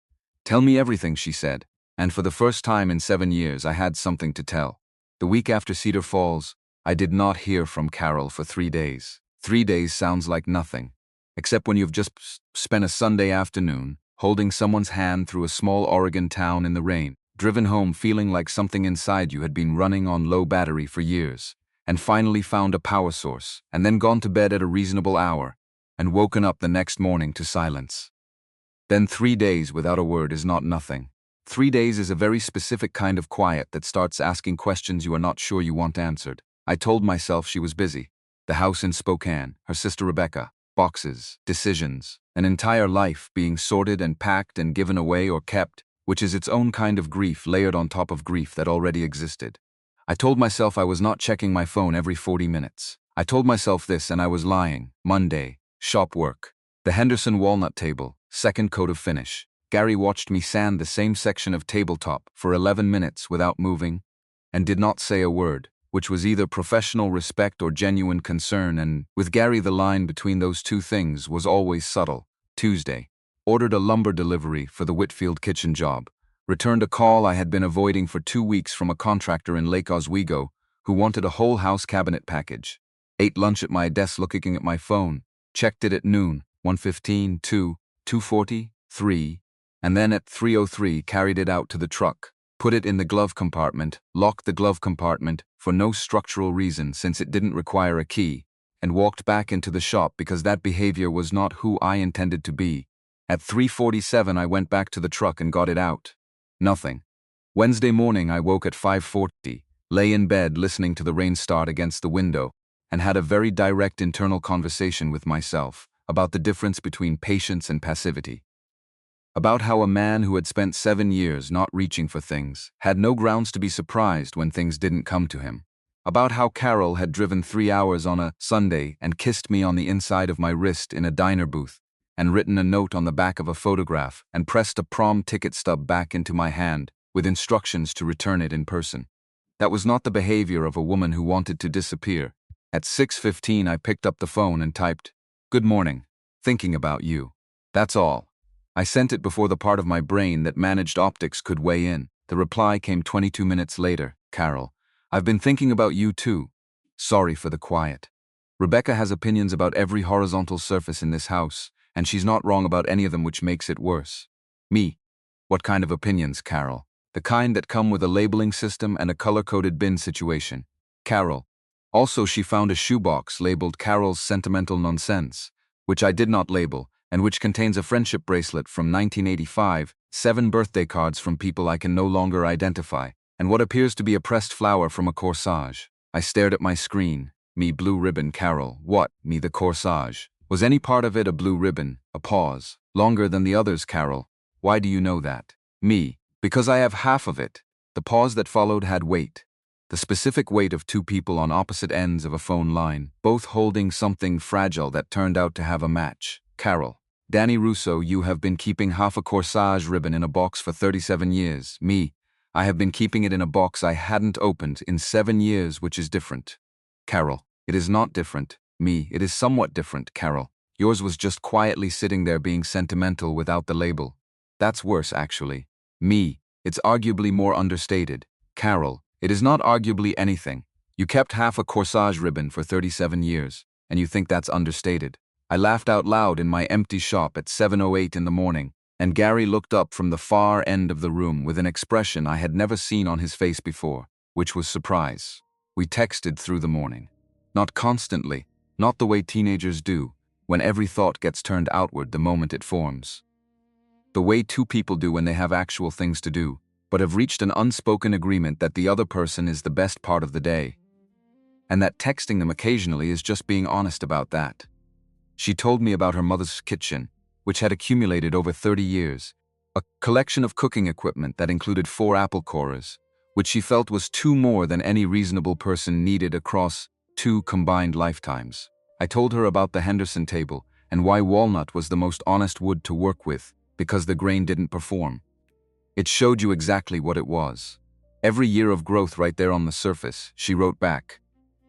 Tell me everything, she said. And for the first time in 7 years, I had something to tell. The week after Cedar Falls, I did not hear from Carol for 3 days. 3 days sounds like nothing, except when you've just spent a Sunday afternoon holding someone's hand through a small Oregon town in the rain, driven home feeling like something inside you had been running on low battery for years, and finally found a power source, and then gone to bed at a reasonable hour, and woken up the next morning to silence. Then 3 days without a word is not nothing. 3 days is a very specific kind of quiet that starts asking questions you are not sure you want answered. I told myself she was busy. The house in Spokane, her sister Rebecca, boxes, decisions, an entire life being sorted and packed and given away or kept, which is its own kind of grief layered on top of grief that already existed. I told myself I was not checking my phone every 40 minutes. I told myself this and I was lying. Monday, shop work. The Henderson walnut table, second coat of finish. Gary watched me sand the same section of tabletop for 11 minutes without moving, and did not say a word, which was either professional respect or genuine concern, and with Gary the line between those two things was always subtle. Tuesday. Ordered a lumber delivery for the Whitfield kitchen job. Returned a call I had been avoiding for 2 weeks from a contractor in Lake Oswego who wanted a whole house cabinet package. Ate lunch at my desk looking at my phone. Checked it at noon, 1:15, 2, 2:40, 3, and then at 3:03 carried it out to the truck. Put it in the glove compartment, locked the glove compartment for no structural reason since it didn't require a key, and walked back into the shop because that behavior was not who I intended to be. At 3:47 I went back to the truck and got it out. Nothing. Wednesday morning I woke at 5:40, lay in bed listening to the rain start against the window, and had a very direct internal conversation with myself about the difference between patience and passivity. About how a man who had spent 7 years not reaching for things had no grounds to be surprised when things didn't come to him. About how Carol had driven 3 hours on a Sunday and kissed me on the inside of my wrist in a diner booth, and written a note on the back of a photograph and pressed a prom ticket stub back into my hand with instructions to return it in person. That was not the behavior of a woman who wanted to disappear. At 6:15 I picked up the phone and typed, "Good morning. Thinking about you." That's all. I sent it before the part of my brain that managed optics could weigh in. The reply came 22 minutes later. Carol, I've been thinking about you too. Sorry for the quiet. Rebecca has opinions about every horizontal surface in this house, and she's not wrong about any of them, which makes it worse. Me. What kind of opinions, Carol? The kind that come with a labeling system and a color-coded bin situation. Carol. Also, she found a shoebox labeled Carol's Sentimental Nonsense, which I did not label, and which contains a friendship bracelet from 1985, 7 birthday cards from people I can no longer identify, and what appears to be a pressed flower from a corsage. I stared at my screen. Me blue ribbon, Carol. What? Me the corsage. Was any part of it a blue ribbon? A pause. Longer than the others, Carol. Why do you know that? Me. Because I have half of it. The pause that followed had weight. The specific weight of 2 people on opposite ends of a phone line, both holding something fragile that turned out to have a match. Carol. Danny Russo, you have been keeping half a corsage ribbon in a box for 37 years. Me. I have been keeping it in a box I hadn't opened in 7 years, which is different. Carol. It is not different. Me. It is somewhat different, Carol. Yours was just quietly sitting there being sentimental without the label. That's worse, actually. Me. It's arguably more understated. Carol. It is not arguably anything. You kept half a corsage ribbon for 37 years, and you think that's understated. I laughed out loud in my empty shop at 7:08 in the morning, And Gary looked up from the far end of the room with an expression I had never seen on his face before, which was surprise. We texted through the morning. Not constantly, not the way teenagers do, when every thought gets turned outward the moment it forms. The way two people do when they have actual things to do, but have reached an unspoken agreement that the other person is the best part of the day. And that texting them occasionally is just being honest about that. She told me about her mother's kitchen, which had accumulated over 30 years, a collection of cooking equipment that included 4 apple corers, which she felt was 2 more than any reasonable person needed across 2 combined lifetimes. I told her about the Henderson table and why walnut was the most honest wood to work with, because the grain didn't perform. It showed you exactly what it was. Every year of growth right there on the surface, she wrote back.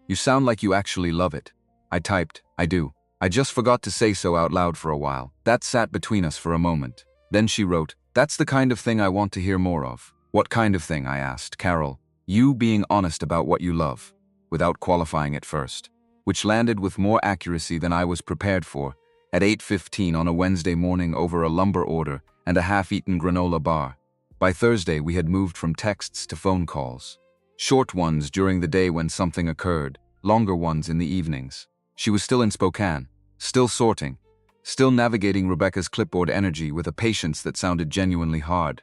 You sound like you actually love it. I typed, I do. I just forgot to say so out loud for a while. That sat between us for a moment. Then she wrote, that's the kind of thing I want to hear more of. What kind of thing, I asked. Carol, you being honest about what you love, without qualifying it first, which landed with more accuracy than I was prepared for, at 8:15 on a Wednesday morning over a lumber order and a half-eaten granola bar. By Thursday, we had moved from texts to phone calls. Short ones during the day when something occurred, longer ones in the evenings. She was still in Spokane, still sorting, still navigating Rebecca's clipboard energy with a patience that sounded genuinely hard.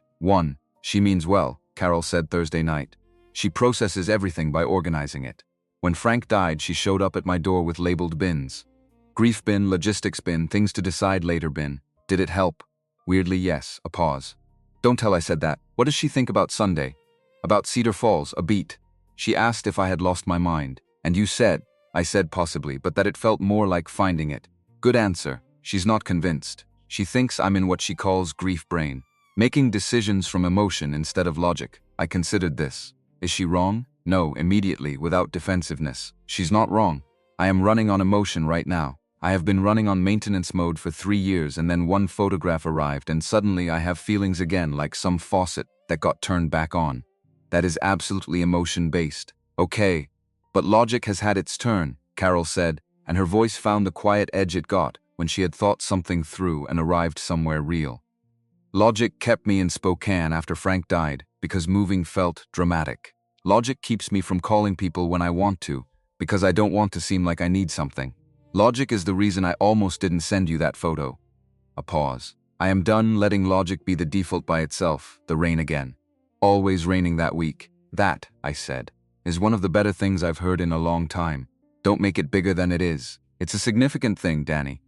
She means well, Carol said Thursday night. She processes everything by organizing it. When Frank died, she showed up at my door with labeled bins. Grief bin, logistics bin, things to decide later bin. Did it help? Weirdly, yes. A pause. Don't tell I said that. What does she think about Sunday? About Cedar Falls, a beat. She asked if I had lost my mind. And you said, I said possibly, but that it felt more like finding it. Good answer. She's not convinced. She thinks I'm in what she calls grief brain. Making decisions from emotion instead of logic. I considered this. Is she wrong? No, immediately, without defensiveness. She's not wrong. I am running on emotion right now. I have been running on maintenance mode for 3 years and then one photograph arrived and suddenly I have feelings again like some faucet that got turned back on. That is absolutely emotion-based. Okay. But logic has had its turn, Carol said, and her voice found the quiet edge it got when she had thought something through and arrived somewhere real. Logic kept me in Spokane after Frank died because moving felt dramatic. Logic keeps me from calling people when I want to because I don't want to seem like I need something. Logic is the reason I almost didn't send you that photo. A pause. I am done letting logic be the default by itself, the rain again. Always raining that week. That, I said, is one of the better things I've heard in a long time. Don't make it bigger than it is. It's a significant thing, Danny.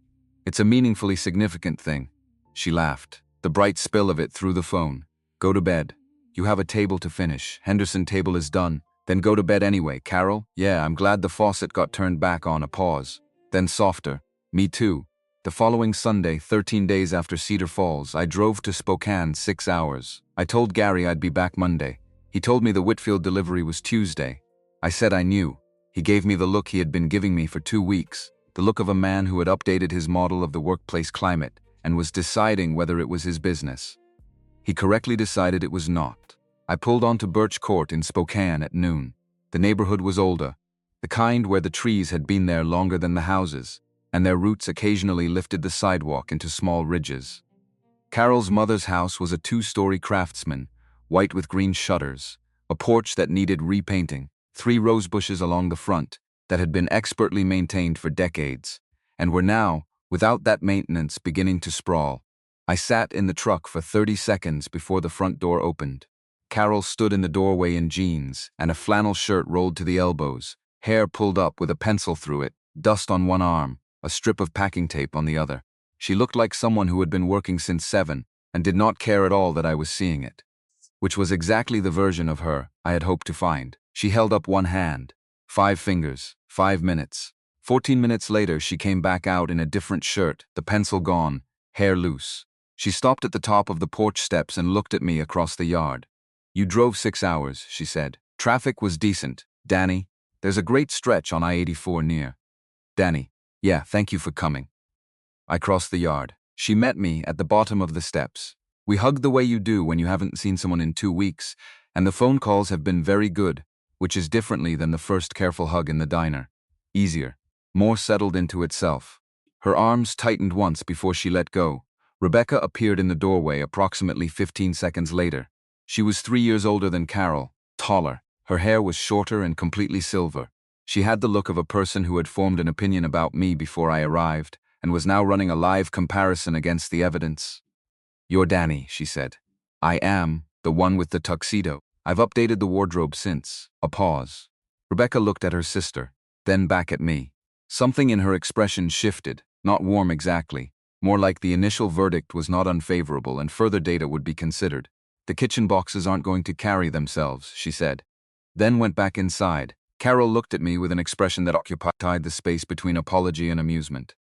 It's a meaningfully significant thing. She laughed, the bright spill of it through the phone. Go to bed. You have a table to finish. Henderson table is done. Then go to bed anyway, Carol. Yeah, I'm glad the faucet got turned back on. A pause. Then softer. Me too. The following Sunday, 13 days after Cedar Falls, I drove to Spokane 6 hours. I told Gary I'd be back Monday. He told me the Whitfield delivery was Tuesday. I said I knew. He gave me the look he had been giving me for 2 weeks, the look of a man who had updated his model of the workplace climate and was deciding whether it was his business. He correctly decided it was not. I pulled onto Birch Court in Spokane at noon. The neighborhood was older, the kind where the trees had been there longer than the houses, and their roots occasionally lifted the sidewalk into small ridges. Carol's mother's house was a 2-story craftsman, white with green shutters, a porch that needed repainting, 3 rose bushes along the front that had been expertly maintained for decades, and were now, without that maintenance, beginning to sprawl. I sat in the truck for 30 seconds before the front door opened. Carol stood in the doorway in jeans and a flannel shirt rolled to the elbows, hair pulled up with a pencil through it, dust on one arm, a strip of packing tape on the other. She looked like someone who had been working since 7 and did not care at all that I was seeing it. Which was exactly the version of her I had hoped to find. She held up one hand. 5 fingers. 5 minutes. 14 minutes later, she came back out in a different shirt, the pencil gone, hair loose. She stopped at the top of the porch steps and looked at me across the yard. You drove 6 hours, she said. Traffic was decent. Danny, there's a great stretch on I-84 near. Danny, yeah, thank you for coming. I crossed the yard. She met me at the bottom of the steps. We hugged the way you do when you haven't seen someone in 2 weeks, and the phone calls have been very good, which is differently than the first careful hug in the diner. Easier. More settled into itself. Her arms tightened once before she let go, Rebecca appeared in the doorway approximately 15 seconds later. She was 3 years older than Carol, taller. Her hair was shorter and completely silver. She had the look of a person who had formed an opinion about me before I arrived and was now running a live comparison against the evidence. "You're Danny," she said. "I am, the one with the tuxedo. I've updated the wardrobe since." A pause. Rebecca looked at her sister, then back at me. Something in her expression shifted, not warm exactly, more like the initial verdict was not unfavorable and further data would be considered. "The kitchen boxes aren't going to carry themselves," she said. Then went back inside. Carol looked at me with an expression that occupied the space between apology and amusement.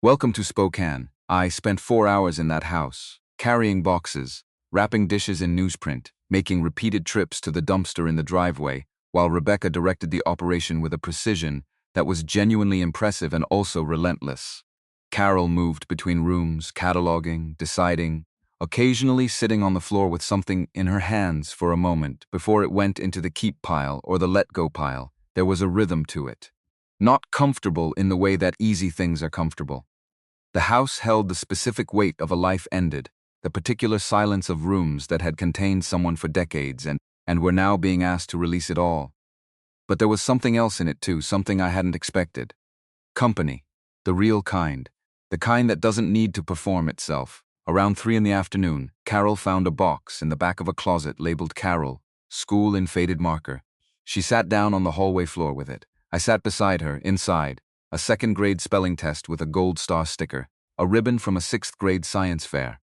"Welcome to Spokane. I spent 4 hours in that house, carrying boxes, wrapping dishes in newsprint, making repeated trips to the dumpster in the driveway, while Rebecca directed the operation with a precision that was genuinely impressive and also relentless. Carol moved between rooms, cataloging, deciding, occasionally sitting on the floor with something in her hands for a moment before it went into the keep pile or the let-go pile. There was a rhythm to it. Not comfortable in the way that easy things are comfortable. The house held the specific weight of a life ended, the particular silence of rooms that had contained someone for decades and were now being asked to release it all. But there was something else in it too, something I hadn't expected. Company. The real kind. The kind that doesn't need to perform itself. Around 3 in the afternoon, Carol found a box in the back of a closet labeled Carol, School in faded marker. She sat down on the hallway floor with it. I sat beside her, inside, a second-grade spelling test with a gold star sticker, a ribbon from a 6th-grade science fair,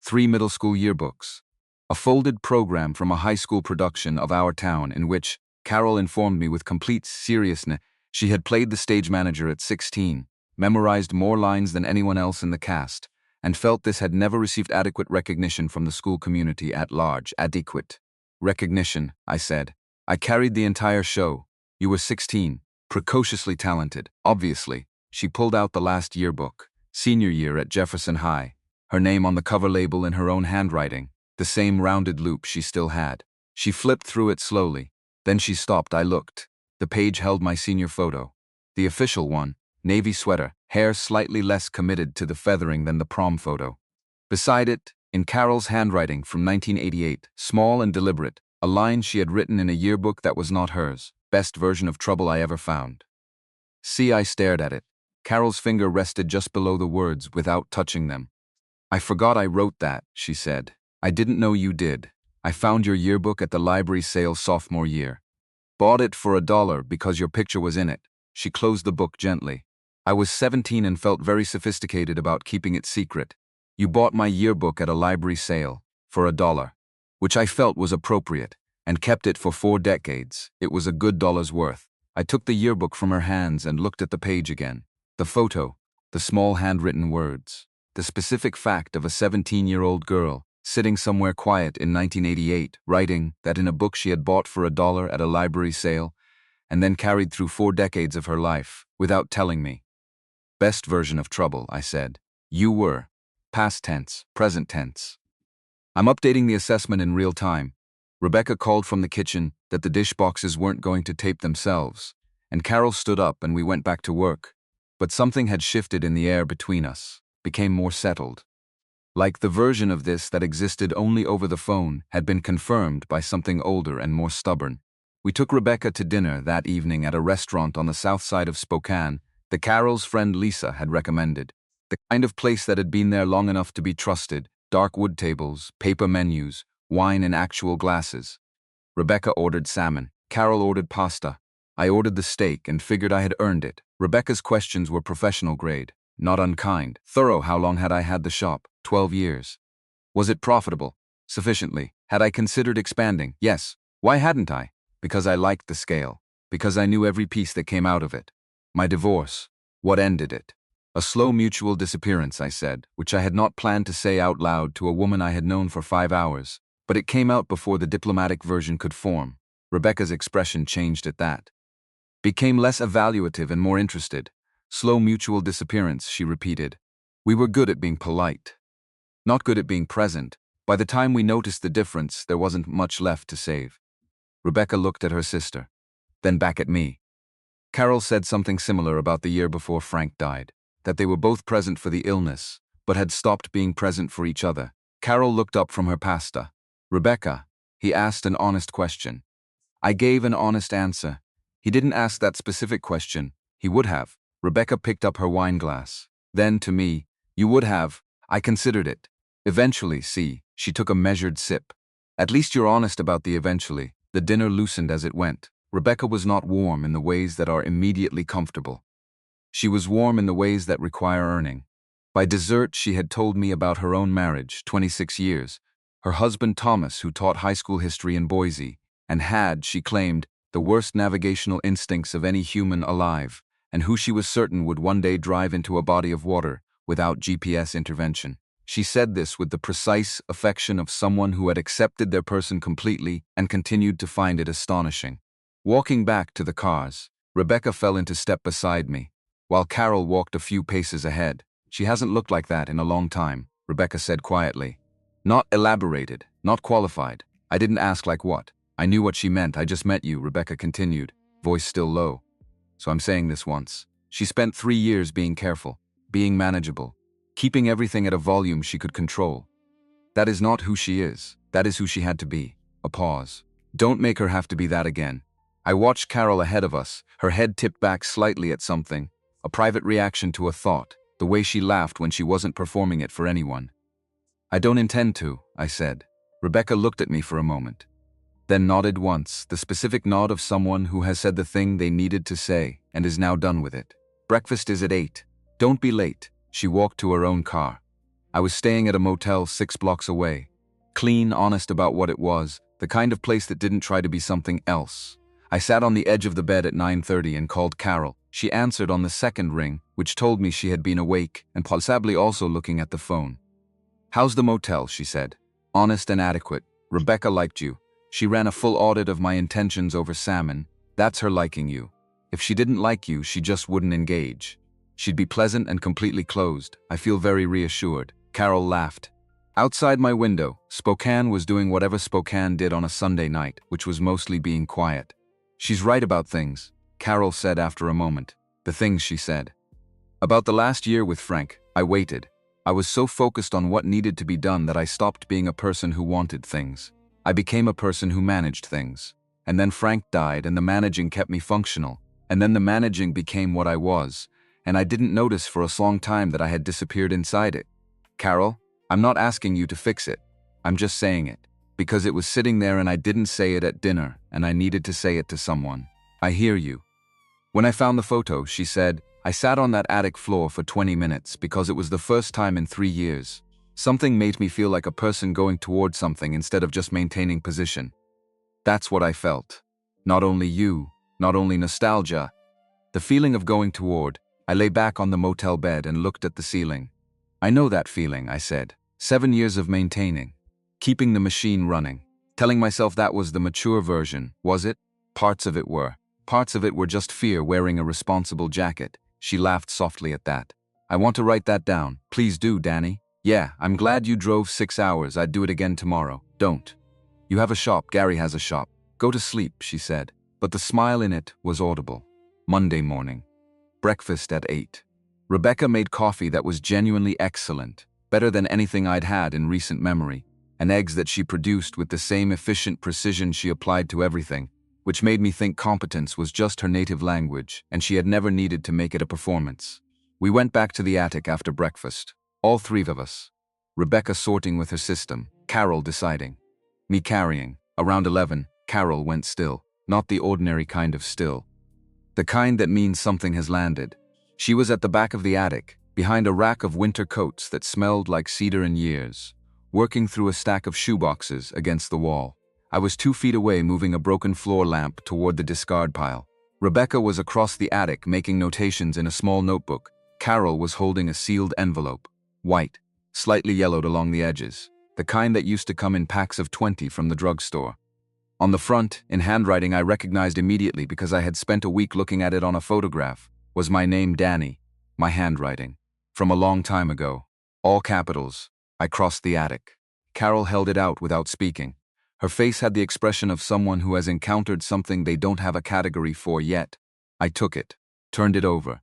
3 middle school yearbooks, a folded program from a high school production of Our Town in which, Carol informed me with complete seriousness, she had played the stage manager at 16, memorized more lines than anyone else in the cast, and felt this had never received adequate recognition from the school community at large. Adequate recognition, I said. I carried the entire show. You were 16, precociously talented, obviously. She pulled out the last yearbook, senior year at Jefferson High, her name on the cover label in her own handwriting, the same rounded loop she still had. She flipped through it slowly. Then she stopped. I looked. The page held my senior photo. The official one, navy sweater, hair slightly less committed to the feathering than the prom photo. Beside it, in Carol's handwriting from 1988, small and deliberate, a line she had written in a yearbook that was not hers. "Best version of trouble I ever found." See, I stared at it. Carol's finger rested just below the words without touching them. "I forgot I wrote that," she said. "I didn't know you did. I found your yearbook at the library sale sophomore year. Bought it for $1 because your picture was in it." She closed the book gently. "I was 17 and felt very sophisticated about keeping it secret. You bought my yearbook at a library sale for $1, which I felt was appropriate, and kept it for 4 decades. It was a good dollar's worth." I took the yearbook from her hands and looked at the page again. The photo, the small handwritten words, the specific fact of a 17-year-old girl sitting somewhere quiet in 1988, writing that in a book she had bought for $1 at a library sale, and then carried through 4 decades of her life, without telling me. "Best version of trouble," I said. "You were." Past tense, present tense. I'm updating the assessment in real time. Rebecca called from the kitchen that the dish boxes weren't going to tape themselves, and Carol stood up and we went back to work. But something had shifted in the air between us, became more settled. Like the version of this that existed only over the phone had been confirmed by something older and more stubborn. We took Rebecca to dinner that evening at a restaurant on the south side of Spokane that Carol's friend Lisa had recommended. The kind of place that had been there long enough to be trusted, dark wood tables, paper menus, wine in actual glasses. Rebecca ordered salmon. Carol ordered pasta. I ordered the steak and figured I had earned it. Rebecca's questions were professional grade, not unkind. Thorough. How long had I had the shop? 12 years. Was it profitable? Sufficiently. Had I considered expanding? Yes. Why hadn't I? Because I liked the scale. Because I knew every piece that came out of it. My divorce. What ended it? A slow mutual disappearance, I said, which I had not planned to say out loud to a woman I had known for 5 hours. But it came out before the diplomatic version could form. Rebecca's expression changed at that. Became less evaluative and more interested. Slow mutual disappearance, she repeated. We were good at being polite. Not good at being present. By the time we noticed the difference, there wasn't much left to save. Rebecca looked at her sister, then back at me. Carol said something similar about the year before Frank died, that they were both present for the illness, but had stopped being present for each other. Carol looked up from her pasta. "Rebecca," he asked an honest question. I gave an honest answer. He didn't ask that specific question. He would have. Rebecca picked up her wine glass. Then, to me, "You would have. I considered it. Eventually, see." She took a measured sip. "At least you're honest about the eventually." The dinner loosened as it went. Rebecca was not warm in the ways that are immediately comfortable. She was warm in the ways that require earning. By dessert, she had told me about her own marriage, 26 years, her husband Thomas, who taught high school history in Boise, and had, she claimed, the worst navigational instincts of any human alive, and who she was certain would one day drive into a body of water without GPS intervention. She said this with the precise affection of someone who had accepted their person completely and continued to find it astonishing. Walking back to the cars, Rebecca fell into step beside me, while Carol walked a few paces ahead. "She hasn't looked like that in a long time," Rebecca said quietly. Not elaborated, not qualified. I didn't ask like what. I knew what she meant. "I just met you," Rebecca continued, voice still low. "So I'm saying this once. She spent 3 years being careful, being manageable, keeping everything at a volume she could control. That is not who she is. That is who she had to be." A pause. "Don't make her have to be that again." I watched Carol ahead of us, her head tipped back slightly at something, a private reaction to a thought, the way she laughed when she wasn't performing it for anyone. "I don't intend to," I said. Rebecca looked at me for a moment, then nodded once, the specific nod of someone who has said the thing they needed to say and is now done with it. "Breakfast is at 8. Don't be late." She walked to her own car. I was staying at a motel 6 blocks away. Clean, honest about what it was, the kind of place that didn't try to be something else. I sat on the edge of the bed at 9:30 and called Carol. She answered on the second ring, which told me she had been awake and possibly also looking at the phone. "How's the motel?" she said. "Honest and adequate. Rebecca liked you. She ran a full audit of my intentions over salmon. That's her liking you. If she didn't like you, she just wouldn't engage. She'd be pleasant and completely closed. I feel very reassured." Carol laughed. Outside my window, Spokane was doing whatever Spokane did on a Sunday night, which was mostly being quiet. "She's right about things," Carol said after a moment. The things she said. About the last year with Frank, I waited. I was so focused on what needed to be done that I stopped being a person who wanted things. I became a person who managed things. And then Frank died and the managing kept me functional. And then the managing became what I was. And I didn't notice for a long time that I had disappeared inside it. "Carol, I'm not asking you to fix it. I'm just saying it. Because it was sitting there and I didn't say it at dinner and I needed to say it to someone. I hear you." When I found the photo, she said, "I sat on that attic floor for 20 minutes because it was the first time in 3 years. Something made me feel like a person going toward something instead of just maintaining position. That's what I felt. Not only you, not only nostalgia. The feeling of going toward." I lay back on the motel bed and looked at the ceiling. "I know that feeling," I said. 7 years of maintaining. Keeping the machine running. Telling myself that was the mature version, was it? Parts of it were. Parts of it were just fear wearing a responsible jacket. She laughed softly at that. "I want to write that down. Please do, Danny." "Yeah, I'm glad you drove 6 hours. I'd do it again tomorrow." "Don't. You have a shop. Gary has a shop. Go to sleep," she said. But the smile in it was audible. Monday morning. Breakfast at 8. Rebecca made coffee that was genuinely excellent, better than anything I'd had in recent memory, and eggs that she produced with the same efficient precision she applied to everything, which made me think competence was just her native language and she had never needed to make it a performance. We went back to the attic after breakfast, all 3 of us. Rebecca sorting with her system, Carol deciding. Me carrying. Around 11, Carol went still, not the ordinary kind of still. The kind that means something has landed. She was at the back of the attic, behind a rack of winter coats that smelled like cedar in years, working through a stack of shoeboxes against the wall. I was 2 feet away moving a broken floor lamp toward the discard pile. Rebecca was across the attic making notations in a small notebook. Carol was holding a sealed envelope, white, slightly yellowed along the edges, the kind that used to come in packs of 20 from the drugstore. On the front, in handwriting I recognized immediately because I had spent a week looking at it on a photograph, was my name Danny, my handwriting. From a long time ago. All capitals. I crossed the attic. Carol held it out without speaking. Her face had the expression of someone who has encountered something they don't have a category for yet. I took it, turned it over.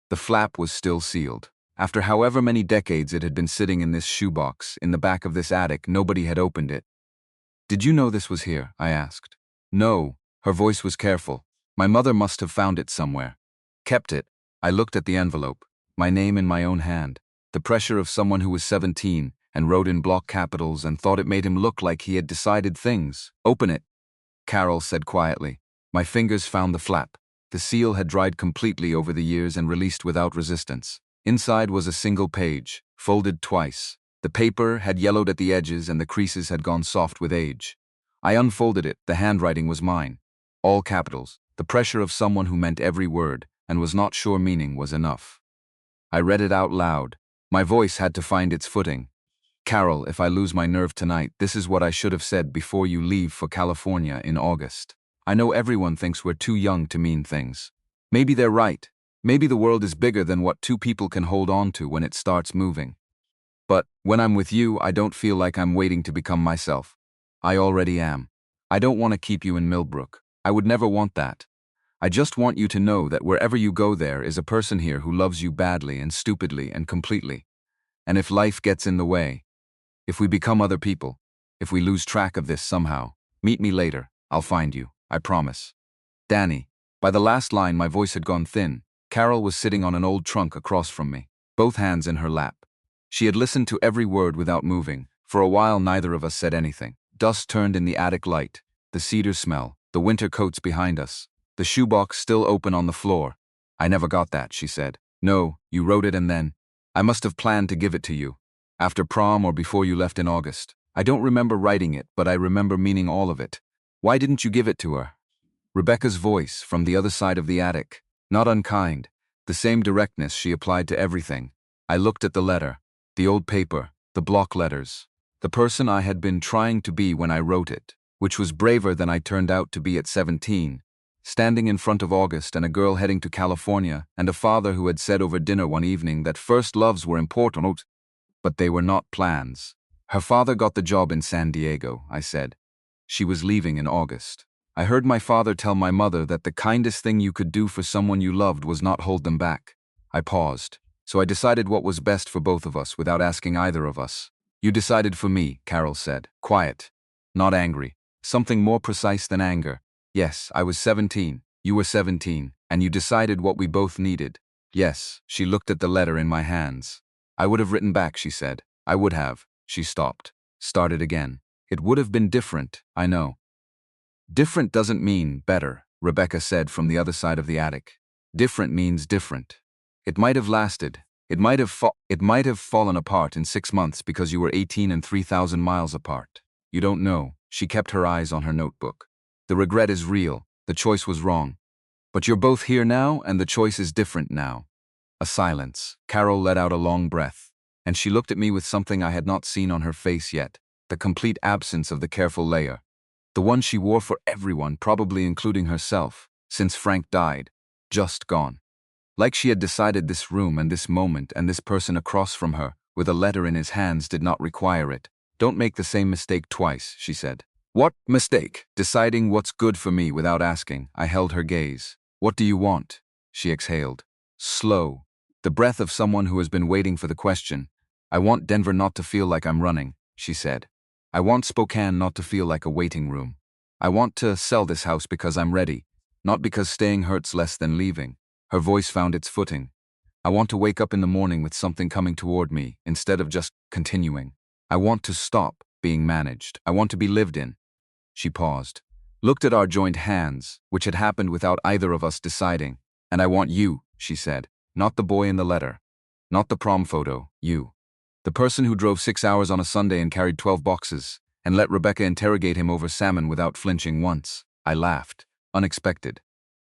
The flap was still sealed. After however many decades it had been sitting in this shoebox, in the back of this attic, nobody had opened it. "Did you know this was here?" I asked. "No." Her voice was careful. "My mother must have found it somewhere. Kept it." I looked at the envelope. My name in my own hand. The pressure of someone who was 17 and wrote in block capitals and thought it made him look like he had decided things. "Open it," Carol said quietly. My fingers found the flap. The seal had dried completely over the years and released without resistance. Inside was a single page, folded twice. The paper had yellowed at the edges and the creases had gone soft with age. I unfolded it. The handwriting was mine. All capitals. The pressure of someone who meant every word and was not sure meaning was enough. I read it out loud. My voice had to find its footing. "Carol, if I lose my nerve tonight, this is what I should have said before you leave for California in August. I know everyone thinks we're too young to mean things. Maybe they're right. Maybe the world is bigger than what two people can hold on to when it starts moving. But when I'm with you, I don't feel like I'm waiting to become myself. I already am. I don't want to keep you in Millbrook. I would never want that. I just want you to know that wherever you go, there is a person here who loves you badly and stupidly and completely. And if life gets in the way, if we become other people, if we lose track of this somehow, meet me later. I'll find you. I promise. Danny." By the last line, my voice had gone thin. Carol was sitting on an old trunk across from me, both hands in her lap. She had listened to every word without moving. For a while, neither of us said anything. Dust turned in the attic light, the cedar smell, the winter coats behind us, the shoebox still open on the floor. "I never got that," she said. "No, you wrote it and then. I must have planned to give it to you. After prom or before you left in August. I don't remember writing it, but I remember meaning all of it. Why didn't you give it to her?" Rebecca's voice from the other side of the attic. Not unkind. The same directness she applied to everything. I looked at the letter, the old paper, the block letters. The person I had been trying to be when I wrote it, which was braver than I turned out to be at 17. Standing in front of August and a girl heading to California and a father who had said over dinner one evening that first loves were important, but they were not plans. "Her father got the job in San Diego," I said. "She was leaving in August. I heard my father tell my mother that the kindest thing you could do for someone you loved was not hold them back." I paused. "So I decided what was best for both of us without asking either of us." "You decided for me," Carol said, quiet, not angry, something more precise than anger. "Yes, I was 17, you were 17, and you decided what we both needed." "Yes." She looked at the letter in my hands. "I would have written back," she said. "I would have." She stopped, started again. "It would have been different, I know." "Different doesn't mean better," Rebecca said from the other side of the attic. "Different means different. It might have lasted. It might have fallen apart in 6 months because you were 18 and 3,000 miles apart. You don't know." She kept her eyes on her notebook. "The regret is real. The choice was wrong. But you're both here now, and the choice is different now." A silence. Carol let out a long breath, and she looked at me with something I had not seen on her face yet, the complete absence of the careful layer. The one she wore for everyone, probably including herself, since Frank died. Just gone. Like she had decided this room and this moment and this person across from her, with a letter in his hands, did not require it. "Don't make the same mistake twice," she said. "What mistake?" "Deciding what's good for me without asking." I held her gaze. "What do you want?" She exhaled. Slow. The breath of someone who has been waiting for the question. "I want Denver not to feel like I'm running," she said. "I want Spokane not to feel like a waiting room. I want to sell this house because I'm ready, not because staying hurts less than leaving." Her voice found its footing. "I want to wake up in the morning with something coming toward me, instead of just continuing. I want to stop being managed. I want to be lived in." She paused, looked at our joined hands, which had happened without either of us deciding. "And I want you," she said. "Not the boy in the letter. Not the prom photo, you. The person who drove 6 hours on a Sunday and carried 12 boxes, and let Rebecca interrogate him over salmon without flinching once." I laughed. Unexpected.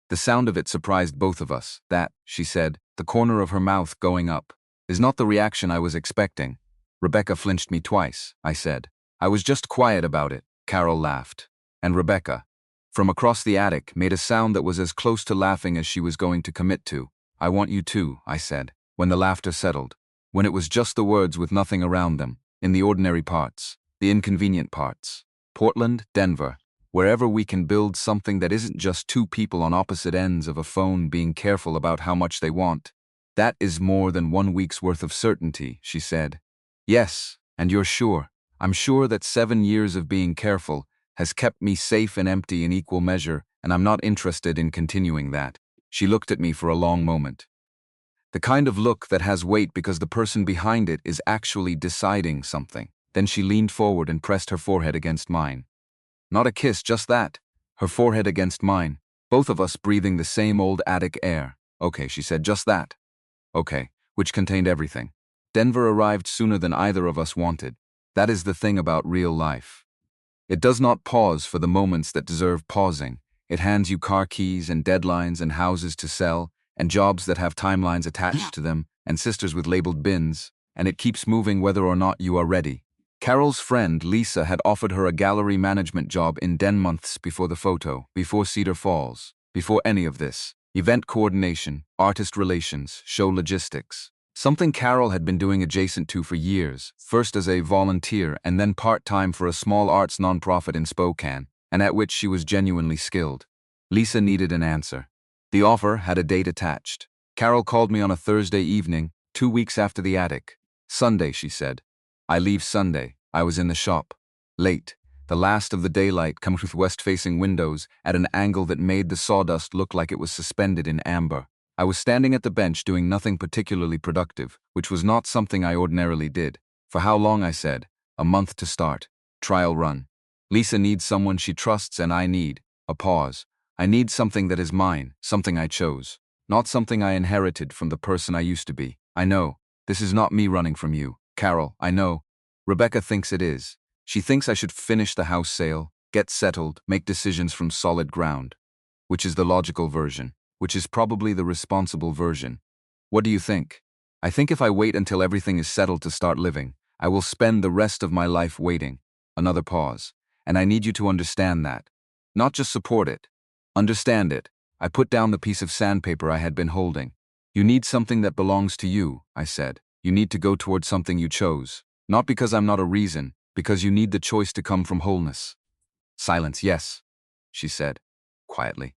The sound of it surprised both of us. "That," she said, the corner of her mouth going up, "is not the reaction I was expecting." "Rebecca flinched me twice," I said. "I was just quiet about it." Carol laughed. And Rebecca, from across the attic, made a sound that was as close to laughing as she was going to commit to. "I want you too," I said, when the laughter settled, when it was just the words with nothing around them, in the ordinary parts, the inconvenient parts. Portland, Denver, wherever we can build something that isn't just two people on opposite ends of a phone being careful about how much they want. That is more than 1 week's worth of certainty, she said. Yes, and you're sure. I'm sure that 7 years of being careful has kept me safe and empty in equal measure, and I'm not interested in continuing that. She looked at me for a long moment. The kind of look that has weight because the person behind it is actually deciding something. Then she leaned forward and pressed her forehead against mine. Not a kiss, just that. Her forehead against mine. Both of us breathing the same old attic air. Okay, she said, just that. Okay, which contained everything. Denver arrived sooner than either of us wanted. That is the thing about real life. It does not pause for the moments that deserve pausing. It hands you car keys and deadlines and houses to sell and jobs that have timelines attached to them and sisters with labeled bins, and it keeps moving whether or not you are ready. Carol's friend, Lisa, had offered her a gallery management job in 10 months before the photo, before Cedar Falls, before any of this. Event coordination, artist relations, show logistics. Something Carol had been doing adjacent to for years, first as a volunteer and then part-time for a small arts nonprofit in Spokane, and at which she was genuinely skilled. Lisa needed an answer. The offer had a date attached. Carol called me on a Thursday evening, 2 weeks after the attic. Sunday, she said. I leave Sunday. I was in the shop. Late. The last of the daylight coming through west-facing windows at an angle that made the sawdust look like it was suspended in amber. I was standing at the bench doing nothing particularly productive, which was not something I ordinarily did. For how long, I said? A month to start. Trial run. Lisa needs someone she trusts and I need. A pause. I need something that is mine, something I chose. Not something I inherited from the person I used to be. I know. This is not me running from you. Carol, I know. Rebecca thinks it is. She thinks I should finish the house sale, get settled, make decisions from solid ground. Which is the logical version. Which is probably the responsible version. What do you think? I think if I wait until everything is settled to start living, I will spend the rest of my life waiting. Another pause. And I need you to understand that. Not just support it. Understand it. I put down the piece of sandpaper I had been holding. You need something that belongs to you, I said. You need to go towards something you chose. Not because I'm not a reason, because you need the choice to come from wholeness. Silence, yes, she said, quietly.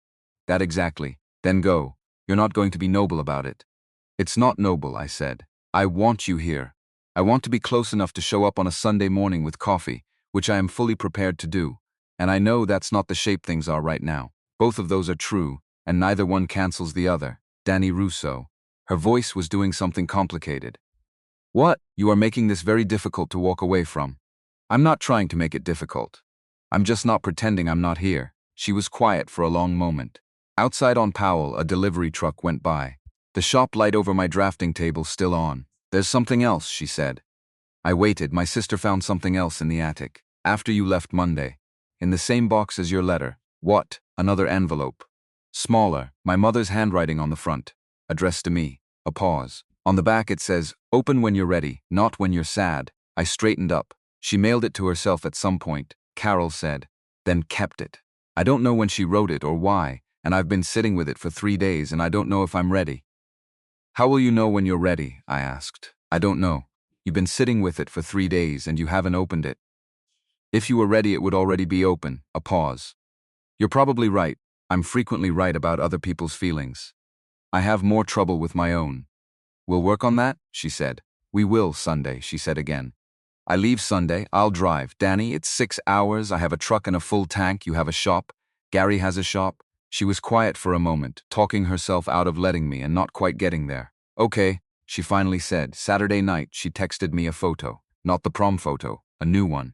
That exactly. Then go. You're not going to be noble about it. It's not noble, I said. I want you here. I want to be close enough to show up on a Sunday morning with coffee, which I am fully prepared to do. And I know that's not the shape things are right now. Both of those are true, and neither one cancels the other. Danny Russo. Her voice was doing something complicated. What? You are making this very difficult to walk away from. I'm not trying to make it difficult. I'm just not pretending I'm not here. She was quiet for a long moment. Outside on Powell, a delivery truck went by. The shop light over my drafting table still on. There's something else, she said. I waited. My sister found something else in the attic. After you left Monday. In the same box as your letter. What? Another envelope. Smaller, my mother's handwriting on the front. Addressed to me. A pause. On the back it says, open when you're ready, not when you're sad. I straightened up. She mailed it to herself at some point, Carol said. Then kept it. I don't know when she wrote it or why, and I've been sitting with it for 3 days and I don't know if I'm ready. How will you know when you're ready? I asked. I don't know. You've been sitting with it for 3 days and you haven't opened it. If you were ready it would already be open. A pause. You're probably right. I'm frequently right about other people's feelings. I have more trouble with my own. We'll work on that, she said. We will Sunday, she said again. I leave Sunday, I'll drive. Danny, it's 6 hours, I have a truck and a full tank, you have a shop. Gary has a shop. She was quiet for a moment, talking herself out of letting me and not quite getting there. Okay, she finally said. Saturday night, she texted me a photo. Not the prom photo, a new one.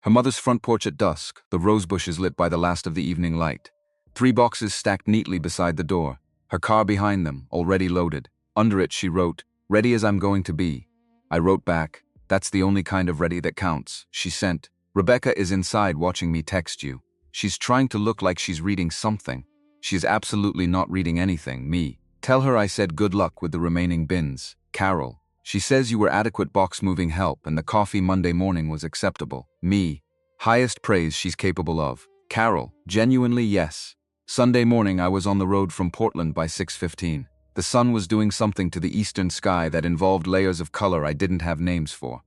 Her mother's front porch at dusk, the rose bushes lit by the last of the evening light. 3 boxes stacked neatly beside the door, her car behind them, already loaded. Under it she wrote, ready as I'm going to be. I wrote back, that's the only kind of ready that counts. She sent, Rebecca is inside watching me text you. She's trying to look like she's reading something. She's absolutely not reading anything, me. Tell her I said good luck with the remaining bins. Carol. She says you were adequate box moving help and the coffee Monday morning was acceptable. Me. Highest praise she's capable of. Carol. Genuinely yes. Sunday morning I was on the road from Portland by 6:15. The sun was doing something to the eastern sky that involved layers of color I didn't have names for.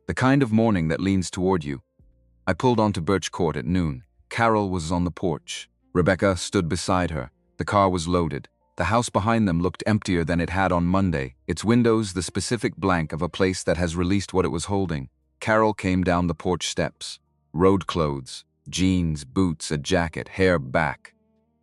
The kind of morning that leans toward you. I pulled onto Birch Court at noon. Carol was on the porch. Rebecca stood beside her. The car was loaded. The house behind them looked emptier than it had on Monday, its windows the specific blank of a place that has released what it was holding. Carol came down the porch steps. Road clothes, jeans, boots, a jacket, hair back.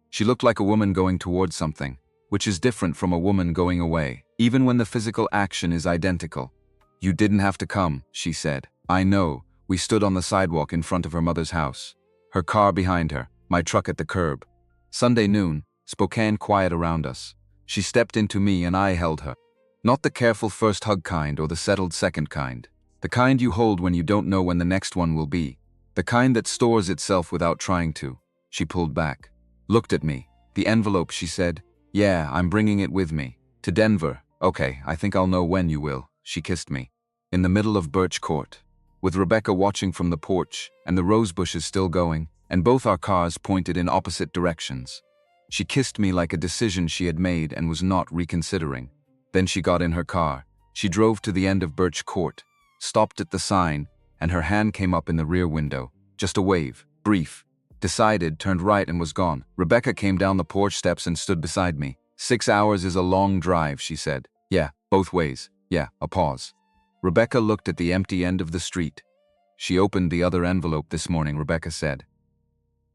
She looked like a woman going towards something, which is different from a woman going away, even when the physical action is identical. "You didn't have to come," she said. "I know." We stood on the sidewalk in front of her mother's house. Her car behind her, my truck at the curb. Sunday noon, Spokane quiet around us. She stepped into me and I held her. Not the careful first hug kind or the settled second kind. The kind you hold when you don't know when the next one will be. The kind that stores itself without trying to. She pulled back. Looked at me. "The envelope," she said. "Yeah, I'm bringing it with me. To Denver." "Okay, I think I'll know when you will." She kissed me. In the middle of Birch Court. With Rebecca watching from the porch, and the rose bushes still going, and both our cars pointed in opposite directions. She kissed me like a decision she had made and was not reconsidering. Then she got in her car. She drove to the end of Birch Court, stopped at the sign, and her hand came up in the rear window. Just a wave, brief. Decided, turned right and was gone. Rebecca came down the porch steps and stood beside me. 6 hours is a long drive, she said. "Yeah, both ways." "Yeah," a pause. Rebecca looked at the empty end of the street. "She opened the other envelope this morning," Rebecca said.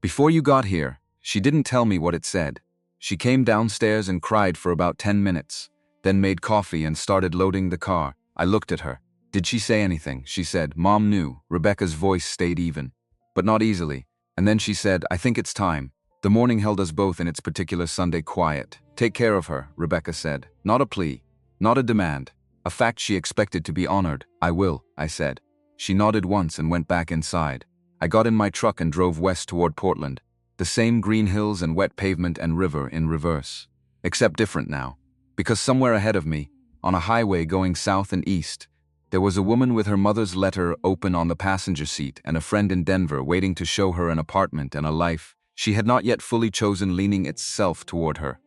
"Before you got here," she didn't tell me what it said. She came downstairs and cried for about 10 minutes, then made coffee and started loading the car. I looked at her. "Did she say anything?" She said. "Mom knew." Rebecca's voice stayed even, but not easily. And then she said, "I think it's time." The morning held us both in its particular Sunday quiet. "Take care of her," Rebecca said. Not a plea, not a demand, a fact she expected to be honored. "I will," I said. She nodded once and went back inside. I got in my truck and drove west toward Portland. The same green hills and wet pavement and river in reverse. Except different now. Because somewhere ahead of me, on a highway going south and east, there was a woman with her mother's letter open on the passenger seat and a friend in Denver waiting to show her an apartment and a life she had not yet fully chosen leaning itself toward her.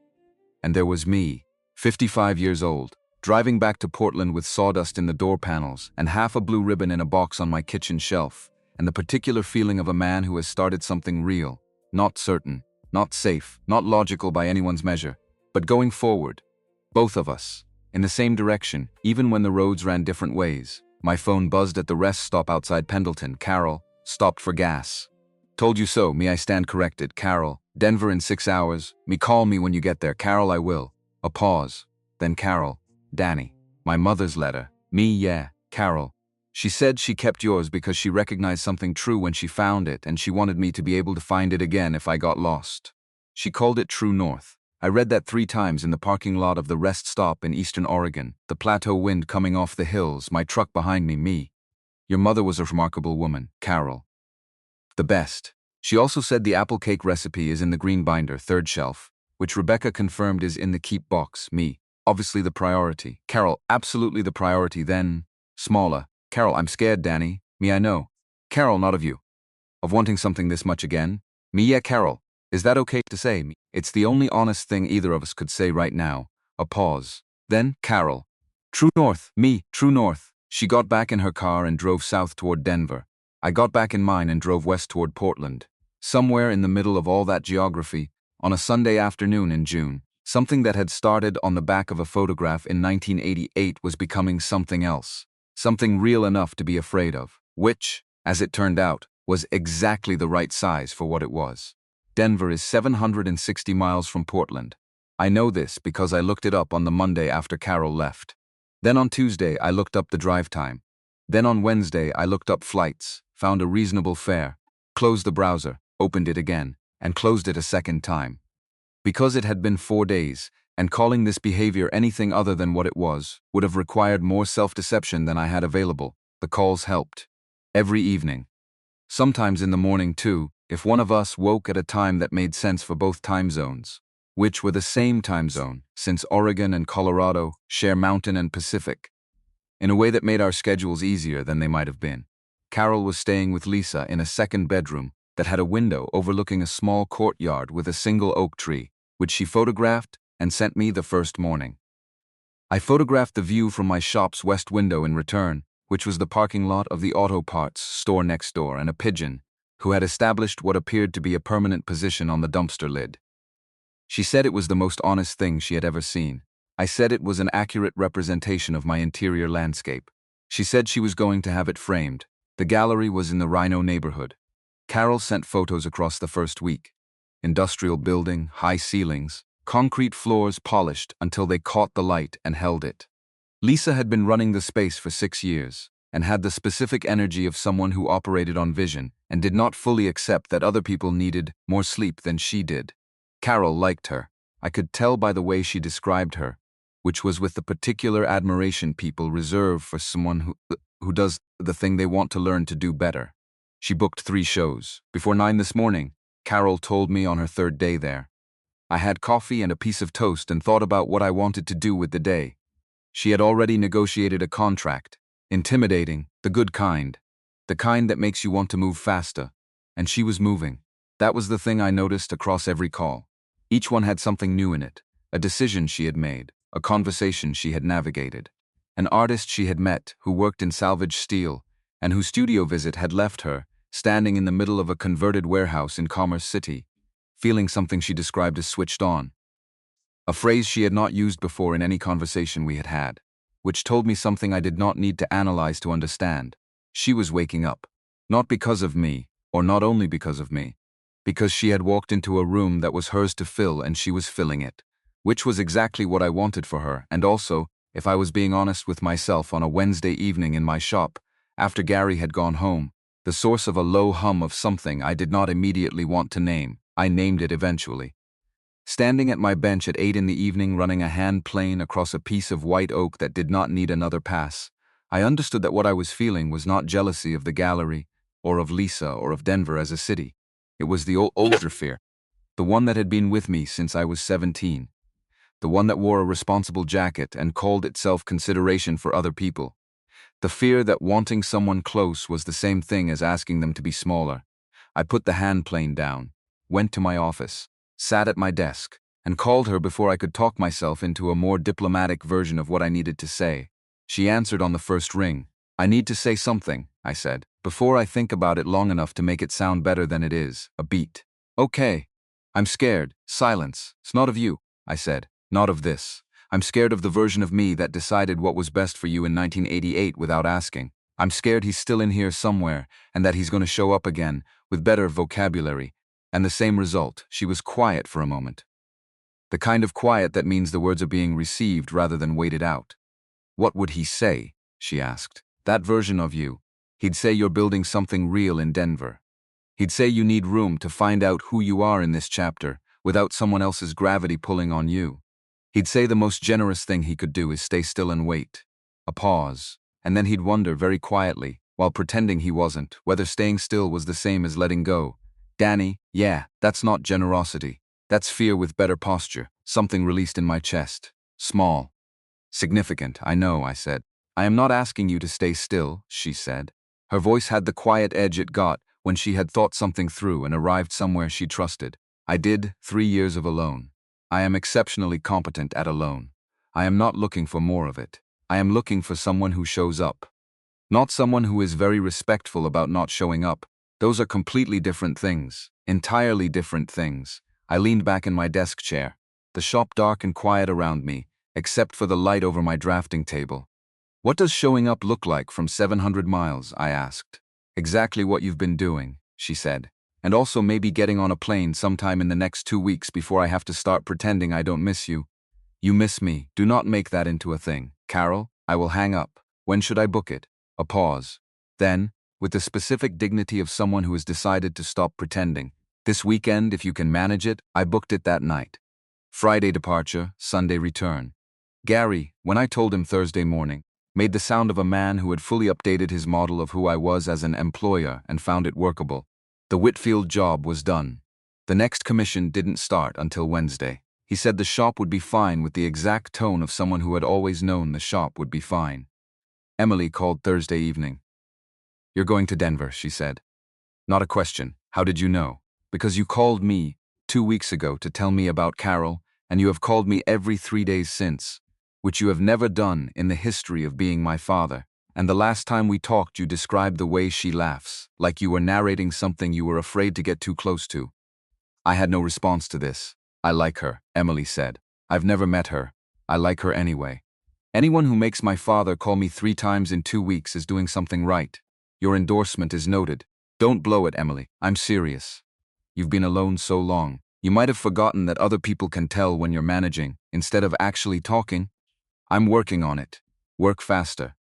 And there was me, 55 years old, driving back to Portland with sawdust in the door panels and half a blue ribbon in a box on my kitchen shelf, and the particular feeling of a man who has started something real, not certain, not safe, not logical by anyone's measure, but going forward, both of us, in the same direction, even when the roads ran different ways. My phone buzzed at the rest stop outside Pendleton. "Carol, stopped for gas." "Told you so." Me, I stand corrected. "Carol, Denver in 6 hours. Me, call me when you get there." "Carol, I will." A pause. Then Carol, "Danny, my mother's letter." Me, "Yeah, Carol. She said she kept yours because she recognized something true when she found it and she wanted me to be able to find it again if I got lost. She called it True North. I read that 3 times in the parking lot of the rest stop in eastern Oregon, the plateau wind coming off the hills, my truck behind me. Me, "Your mother was a remarkable woman, Carol. The best." She also said the apple cake recipe is in the green binder, 3rd shelf, which Rebecca confirmed is in the keep box. Me, "Obviously the priority." Carol, "Absolutely the priority." Then, smaller, "Carol, I'm scared, Danny." Me, "I know." Carol, "Not of you. Of wanting something this much again." Me, "Yeah, Carol. Is that okay to say?" Me, "It's the only honest thing either of us could say right now." A pause. Then, Carol, "True North." Me, "True North." She got back in her car and drove south toward Denver. I got back in mine and drove west toward Portland. Somewhere in the middle of all that geography, on a Sunday afternoon in June, something that had started on the back of a photograph in 1988 was becoming something else. Something real enough to be afraid of, which, as it turned out, was exactly the right size for what it was. Denver is 760 miles from Portland. I know this because I looked it up on the Monday after Carol left. Then on Tuesday, I looked up the drive time. Then on Wednesday, I looked up flights, found a reasonable fare, closed the browser, opened it again, and closed it a second time. Because it had been 4 days, and calling this behavior anything other than what it was would have required more self-deception than I had available, the calls helped. Every evening. Sometimes in the morning too, if one of us woke at a time that made sense for both time zones, which were the same time zone, since Oregon and Colorado share Mountain and Pacific, in a way that made our schedules easier than they might have been. Carol was staying with Lisa in a second bedroom that had a window overlooking a small courtyard with a single oak tree, which she photographed and sent me the first morning. I photographed the view from my shop's west window in return, which was the parking lot of the auto parts store next door, and a pigeon, who had established what appeared to be a permanent position on the dumpster lid. She said it was the most honest thing she had ever seen. I said it was an accurate representation of my interior landscape. She said she was going to have it framed. The gallery was in the Rhino neighborhood. Carol sent photos across the first week. Industrial building, high ceilings, concrete floors polished until they caught the light and held it. Lisa had been running the space for 6 years and had the specific energy of someone who operated on vision and did not fully accept that other people needed more sleep than she did. Carol liked her. I could tell by the way she described her, which was with the particular admiration people reserve for someone who does the thing they want to learn to do better. She booked 3 shows. Before 9 this morning, Carol told me on her 3rd day there. I had coffee and a piece of toast and thought about what I wanted to do with the day. She had already negotiated a contract. Intimidating, the good kind. The kind that makes you want to move faster. And she was moving. That was the thing I noticed across every call. Each one had something new in it. A decision she had made. A conversation she had navigated. An artist she had met who worked in salvage steel and whose studio visit had left her standing in the middle of a converted warehouse in Commerce City, feeling something she described as switched on. A phrase she had not used before in any conversation we had had, which told me something I did not need to analyze to understand. She was waking up. Not because of me, or not only because of me. Because she had walked into a room that was hers to fill and she was filling it. Which was exactly what I wanted for her, and also, if I was being honest with myself on a Wednesday evening in my shop, after Gary had gone home, the source of a low hum of something I did not immediately want to name. I named it eventually. Standing at my bench at 8 in the evening running a hand plane across a piece of white oak that did not need another pass, I understood that what I was feeling was not jealousy of the gallery, or of Lisa, or of Denver as a city. It was the older fear, the one that had been with me since I was 17. The one that wore a responsible jacket and called itself consideration for other people. The fear that wanting someone close was the same thing as asking them to be smaller. I put the hand plane down, went to my office, sat at my desk, and called her before I could talk myself into a more diplomatic version of what I needed to say. She answered on the first ring. I need to say something, I said, before I think about it long enough to make it sound better than it is, a beat. Okay. I'm scared. Silence. It's not of you, I said. Not of this. I'm scared of the version of me that decided what was best for you in 1988 without asking. I'm scared he's still in here somewhere and that he's going to show up again with better vocabulary. And the same result. She was quiet for a moment. The kind of quiet that means the words are being received rather than waited out. What would he say? She asked. That version of you. He'd say you're building something real in Denver. He'd say you need room to find out who you are in this chapter without someone else's gravity pulling on you. He'd say the most generous thing he could do is stay still and wait. A pause, and then he'd wonder very quietly, while pretending he wasn't, whether staying still was the same as letting go. Danny, yeah, that's not generosity. That's fear with better posture, something released in my chest. Small. Significant, I know, I said. I am not asking you to stay still, she said. Her voice had the quiet edge it got when she had thought something through and arrived somewhere she trusted. I did 3 years of alone. I am exceptionally competent at alone. I am not looking for more of it. I am looking for someone who shows up. Not someone who is very respectful about not showing up. Those are completely different things. Entirely different things. I leaned back in my desk chair. The shop dark and quiet around me, except for the light over my drafting table. What does showing up look like from 700 miles? I asked. Exactly what you've been doing, she said. And also maybe getting on a plane sometime in the next 2 weeks before I have to start pretending I don't miss you. You miss me. Do not make that into a thing. Carol, I will hang up. When should I book it? A pause. Then, with the specific dignity of someone who has decided to stop pretending. This weekend, if you can manage it, I booked it that night. Friday departure, Sunday return. Gary, when I told him Thursday morning, made the sound of a man who had fully updated his model of who I was as an employer and found it workable. The Whitfield job was done. The next commission didn't start until Wednesday. He said the shop would be fine with the exact tone of someone who had always known the shop would be fine. Emily called Thursday evening. You're going to Denver, she said. Not a question. How did you know? Because you called me 2 weeks ago to tell me about Carol, and you have called me every 3 days since, which you have never done in the history of being my father. And the last time we talked you described the way she laughs, like you were narrating something you were afraid to get too close to. I had no response to this. I like her, Emily said. I've never met her. I like her anyway. Anyone who makes my father call me 3 times in 2 weeks is doing something right. Your endorsement is noted. Don't blow it, Emily. I'm serious. You've been alone so long. You might have forgotten that other people can tell when you're managing, instead of actually talking. I'm working on it. Work faster.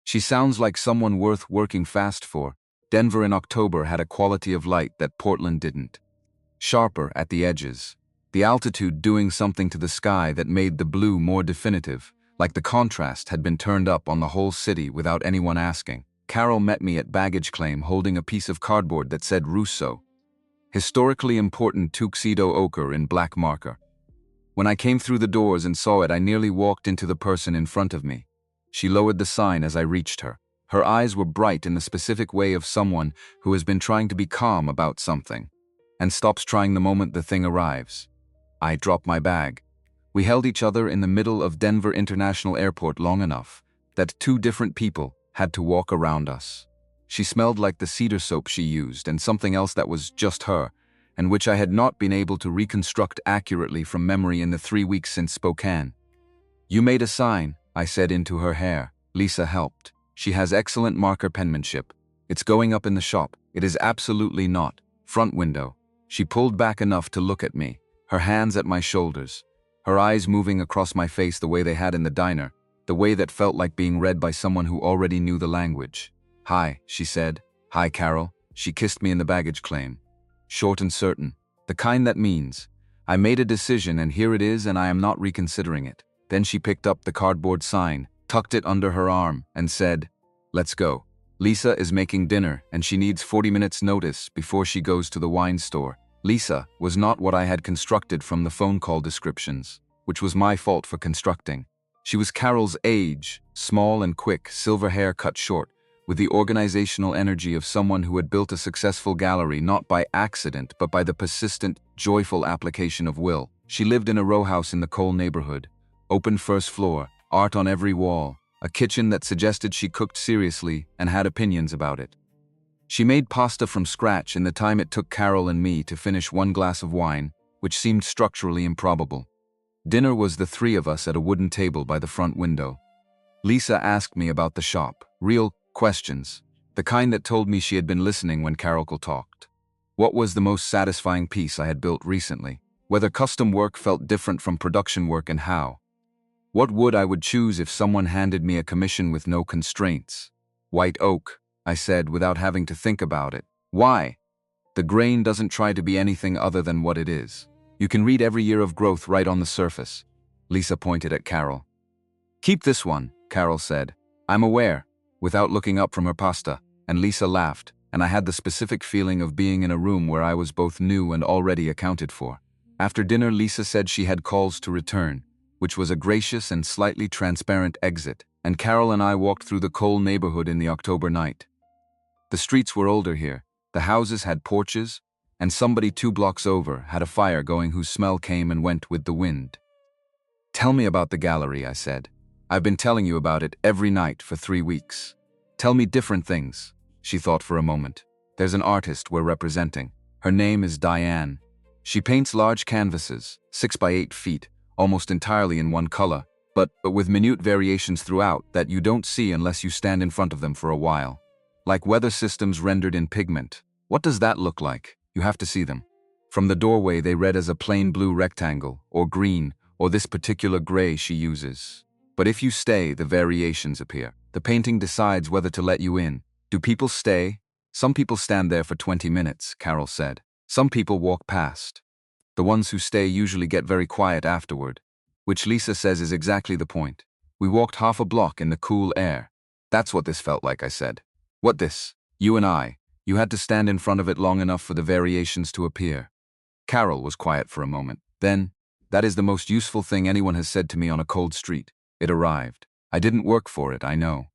She sounds like someone worth working fast for. Denver in October had a quality of light that Portland didn't. Sharper at the edges. The altitude doing something to the sky that made the blue more definitive, like the contrast had been turned up on the whole city without anyone asking. Carol met me at baggage claim holding a piece of cardboard that said Russo. Historically important tuxedo ochre in black marker. When I came through the doors and saw it, I nearly walked into the person in front of me. She lowered the sign as I reached her. Her eyes were bright in the specific way of someone who has been trying to be calm about something, and stops trying the moment the thing arrives. I dropped my bag. We held each other in the middle of Denver International Airport long enough that 2 different people had to walk around us. She smelled like the cedar soap she used and something else that was just her, and which I had not been able to reconstruct accurately from memory in the 3 weeks since Spokane. You made a sign, I said into her hair. Lisa helped. She has excellent marker penmanship. It's going up in the shop. It is absolutely not. Front window. She pulled back enough to look at me, her hands at my shoulders, her eyes moving across my face the way they had in the diner, the way that felt like being read by someone who already knew the language. Hi, she said. Hi, Carol. She kissed me in the baggage claim. Short and certain. The kind that means, I made a decision and here it is and I am not reconsidering it. Then she picked up the cardboard sign, tucked it under her arm, and said, let's go. Lisa is making dinner and she needs 40 minutes notice before she goes to the wine store. Lisa was not what I had constructed from the phone call descriptions, which was my fault for constructing. She was Carol's age, small and quick, silver hair cut short, with the organizational energy of someone who had built a successful gallery not by accident but by the persistent, joyful application of will. She lived in a row house in the Cole neighborhood. Open first floor, art on every wall, a kitchen that suggested she cooked seriously and had opinions about it. She made pasta from scratch in the time it took Carol and me to finish 1 glass of wine, which seemed structurally improbable. Dinner was the 3 of us at a wooden table by the front window. Lisa asked me about the shop, real questions, the kind that told me she had been listening when Carol talked. What was the most satisfying piece I had built recently? Whether custom work felt different from production work and how? What wood I would choose if someone handed me a commission with no constraints? White oak, I said without having to think about it. Why? The grain doesn't try to be anything other than what it is. You can read every year of growth right on the surface. Lisa pointed at Carol. Keep this one, Carol said. I'm aware, without looking up from her pasta, and Lisa laughed, and I had the specific feeling of being in a room where I was both new and already accounted for. After dinner, Lisa said she had calls to return, which was a gracious and slightly transparent exit, and Carol and I walked through the Cole neighborhood in the October night. The streets were older here, the houses had porches, and somebody 2 blocks over had a fire going whose smell came and went with the wind. Tell me about the gallery, I said. I've been telling you about it every night for 3 weeks. Tell me different things. She thought for a moment. There's an artist we're representing. Her name is Diane. She paints large canvases, 6 by 8 feet, almost entirely in one color, but with minute variations throughout that you don't see unless you stand in front of them for a while. Like weather systems rendered in pigment. What does that look like? You have to see them. From the doorway they read as a plain blue rectangle, or green, or this particular gray she uses. But if you stay, the variations appear. The painting decides whether to let you in. Do people stay? Some people stand there for 20 minutes, Carol said. Some people walk past. The ones who stay usually get very quiet afterward, which Lisa says is exactly the point. We walked half a block in the cool air. That's what this felt like, I said. What this? You and I. You had to stand in front of it long enough for the variations to appear. Carol was quiet for a moment. Then, that is the most useful thing anyone has said to me on a cold street. It arrived. I didn't work for it, I know.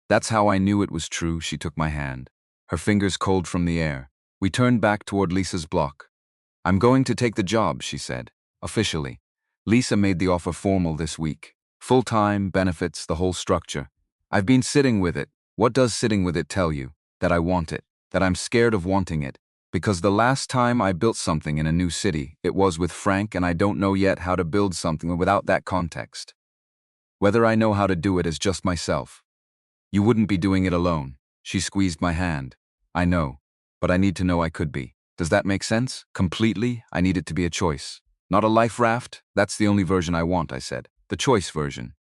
That's how I knew it was true. She took my hand, her fingers cold from the air. We turned back toward Lisa's block. I'm going to take the job, she said. Officially. Lisa made the offer formal this week. Full-time, benefits, the whole structure. I've been sitting with it. What does sitting with it tell you? That I want it. That I'm scared of wanting it. Because the last time I built something in a new city, it was with Frank, and I don't know yet how to build something without that context. Whether I know how to do it as just myself. You wouldn't be doing it alone. She squeezed my hand. I know, but I need to know I could be. Does that make sense? Completely, I need it to be a choice. Not a life raft? That's the only version I want, I said. The choice version.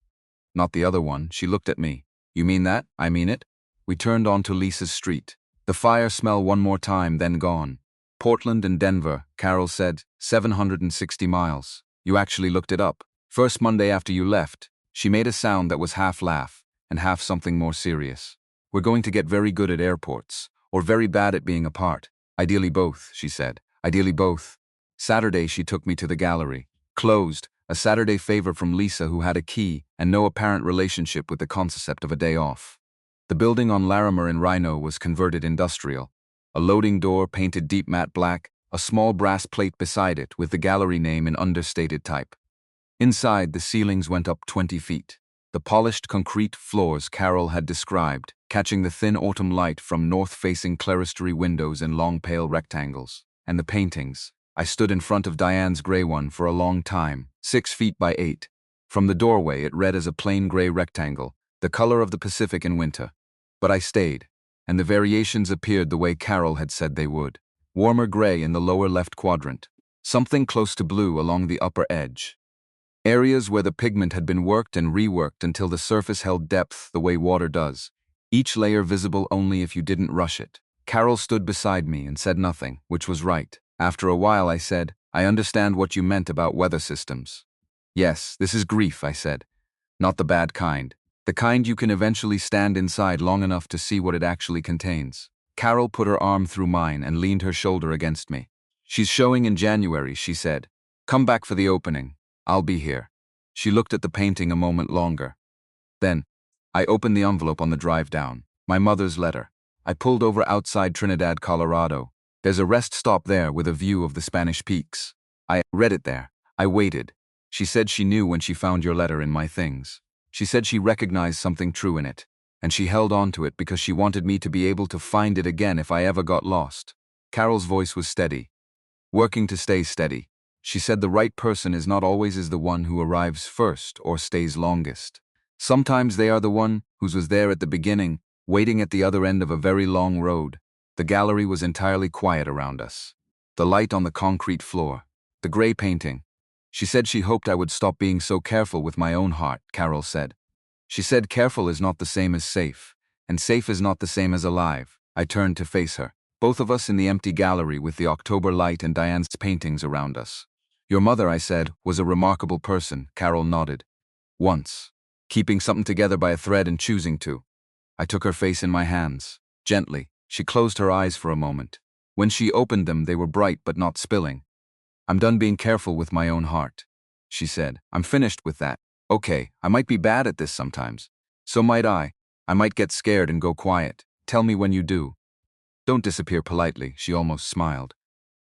Not the other one. She looked at me. You mean that? I mean it. We turned onto Lisa's street. The fire smell one more time, then gone. Portland and Denver, Carol said, 760 miles. You actually looked it up. First Monday after you left. She made a sound that was half laugh and half something more serious. We're going to get very good at airports, or very bad at being apart. Ideally both, she said. Ideally both. Saturday she took me to the gallery. Closed, a Saturday favor from Lisa, who had a key and no apparent relationship with the concept of a day off. The building on Larimer in Rhino was converted industrial. A loading door painted deep matte black, a small brass plate beside it with the gallery name in understated type. Inside, the ceilings went up 20 feet. The polished concrete floors Carol had described, catching the thin autumn light from north-facing clerestory windows in long pale rectangles. And the paintings. I stood in front of Diane's gray one for a long time, 6 feet by 8. From the doorway it read as a plain gray rectangle, the color of the Pacific in winter. But I stayed, and the variations appeared the way Carol had said they would. Warmer gray in the lower left quadrant. Something close to blue along the upper edge. Areas where the pigment had been worked and reworked until the surface held depth the way water does. Each layer visible only if you didn't rush it. Carol stood beside me and said nothing, which was right. After a while I said, I understand what you meant about weather systems. Yes, this is grief, I said. Not the bad kind. The kind you can eventually stand inside long enough to see what it actually contains. Carol put her arm through mine and leaned her shoulder against me. She's showing in January, she said. Come back for the opening. I'll be here. She looked at the painting a moment longer. Then, I opened the envelope on the drive down. My mother's letter. I pulled over outside Trinidad, Colorado. There's a rest stop there with a view of the Spanish peaks. I read it there. I waited. She said she knew when she found your letter in my things. She said she recognized something true in it, and she held on to it because she wanted me to be able to find it again if I ever got lost. Carol's voice was steady. Working to stay steady. She said the right person is not always the one who arrives first or stays longest. Sometimes they are the one who was there at the beginning, waiting at the other end of a very long road. The gallery was entirely quiet around us. The light on the concrete floor. The gray painting. She said she hoped I would stop being so careful with my own heart, Carol said. She said careful is not the same as safe, and safe is not the same as alive. I turned to face her. Both of us in the empty gallery with the October light and Diane's paintings around us. Your mother, I said, was a remarkable person, Carol nodded. Once. Keeping something together by a thread and choosing to. I took her face in my hands. Gently. She closed her eyes for a moment. When she opened them, they were bright but not spilling. I'm done being careful with my own heart, she said. I'm finished with that. Okay, I might be bad at this sometimes. So might I. I might get scared and go quiet. Tell me when you do. Don't disappear politely, she almost smiled.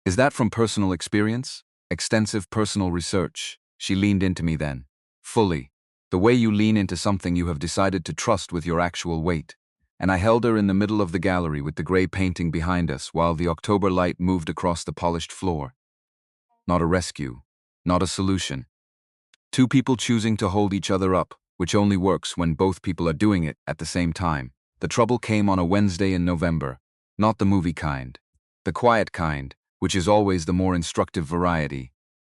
Is that from personal experience? Extensive personal research. She leaned into me then. Fully. The way you lean into something you have decided to trust with your actual weight. And I held her in the middle of the gallery with the gray painting behind us while the October light moved across the polished floor. Not a rescue. Not a solution. Two people choosing to hold each other up, which only works when both people are doing it at the same time. The trouble came on a Wednesday in November. Not the movie kind. The quiet kind, which is always the more instructive variety.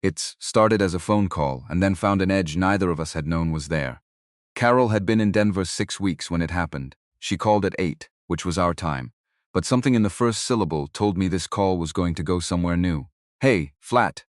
It's started as a phone call and then found an edge neither of us had known was there. Carol had been in Denver 6 weeks when it happened. She called at 8, which was our time. But something in the first syllable told me this call was going to go somewhere new. Hey, flat.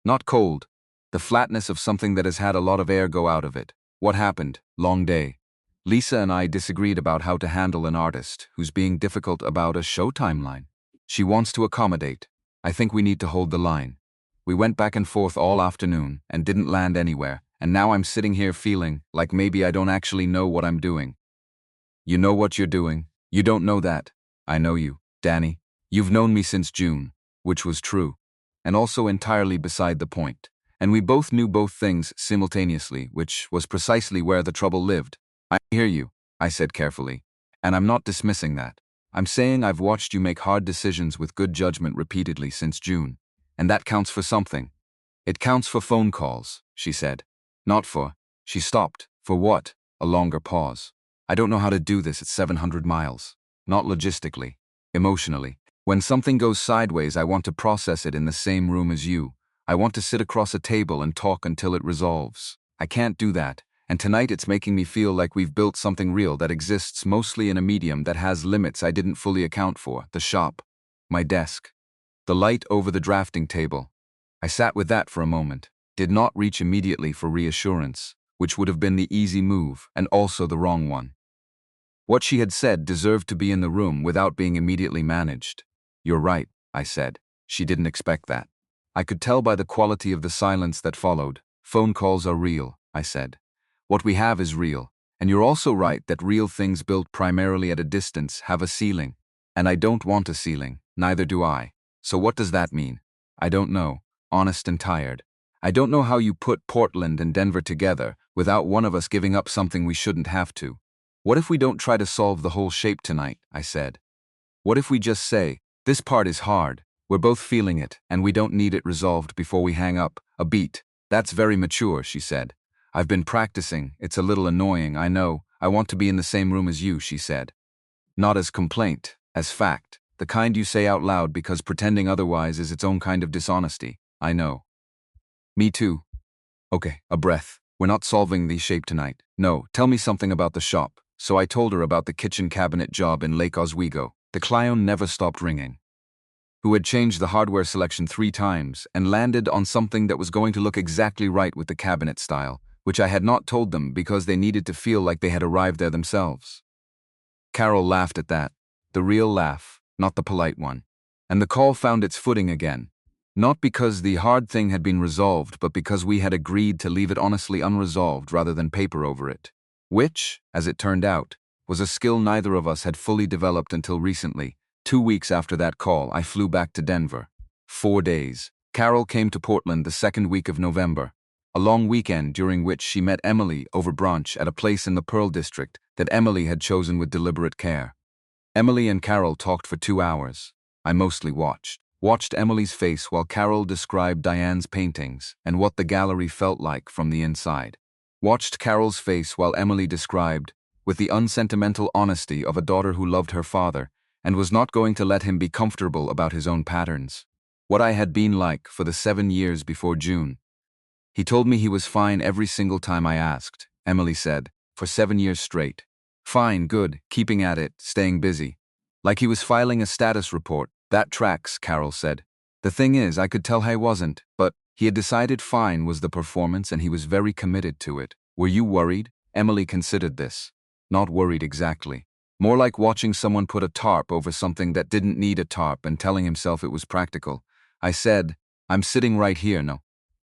Not cold. The flatness of something that has had a lot of air go out of it. What happened? Long day. Lisa and I disagreed about how to handle an artist who's being difficult about a show timeline. She wants to accommodate. I think we need to hold the line. We went back and forth all afternoon and didn't land anywhere, and now I'm sitting here feeling like maybe I don't actually know what I'm doing. You know what you're doing. You don't know that. I know you, Danny. You've known me since June, which was true, and also entirely beside the point. And we both knew both things simultaneously, which was precisely where the trouble lived. I hear you, I said carefully, and I'm not dismissing that. I'm saying I've watched you make hard decisions with good judgment repeatedly since June. And that counts for something. It counts for phone calls, she said. Not for. She stopped. For what? A longer pause. I don't know how to do this at 700 miles. Not logistically. Emotionally. When something goes sideways, I want to process it in the same room as you. I want to sit across a table and talk until it resolves. I can't do that, and tonight it's making me feel like we've built something real that exists mostly in a medium that has limits I didn't fully account for. The shop. My desk. The light over the drafting table. I sat with that for a moment. Did not reach immediately for reassurance, which would have been the easy move and also the wrong one. What she had said deserved to be in the room without being immediately managed. You're right, I said. She didn't expect that. I could tell by the quality of the silence that followed. Phone calls are real, I said. What we have is real, and you're also right that real things built primarily at a distance have a ceiling. And I don't want a ceiling, neither do I. So what does that mean? I don't know, honest and tired. I don't know how you put Portland and Denver together without one of us giving up something we shouldn't have to. What if we don't try to solve the whole shape tonight, I said. What if we just say, this part is hard, we're both feeling it, and we don't need it resolved before we hang up, a beat. That's very mature, she said. I've been practicing, it's a little annoying, I know. I want to be in the same room as you, she said. Not as complaint, as fact, the kind you say out loud because pretending otherwise is its own kind of dishonesty, I know. Me too. Okay, a breath. We're not solving the shape tonight. No, tell me something about the shop. So I told her about the kitchen cabinet job in Lake Oswego. The client never stopped ringing. Who had changed the hardware selection 3 times and landed on something that was going to look exactly right with the cabinet style, which I had not told them because they needed to feel like they had arrived there themselves. Carol laughed at that. The real laugh, not the polite one. And the call found its footing again. Not because the hard thing had been resolved, but because we had agreed to leave it honestly unresolved rather than paper over it. Which, as it turned out, was a skill neither of us had fully developed until recently. 2 weeks after that call, I flew back to Denver. 4 days. Carol came to Portland the 2nd week of November. A long weekend during which she met Emily over brunch at a place in the Pearl District that Emily had chosen with deliberate care. Emily and Carol talked for 2 hours. I mostly watched Emily's face while Carol described Diane's paintings and what the gallery felt like from the inside. Watched Carol's face while Emily described, with the unsentimental honesty of a daughter who loved her father and was not going to let him be comfortable about his own patterns, what I had been like for the 7 years before June. He told me he was fine every single time I asked, Emily said, for 7 years straight. Fine, good, keeping at it, staying busy. Like he was filing a status report. That tracks, Carol said. The thing is, I could tell he wasn't, but he had decided fine was the performance and he was very committed to it. Were you worried? Emily considered this. Not worried exactly. More like watching someone put a tarp over something that didn't need a tarp and telling himself it was practical. I said, I'm sitting right here, no.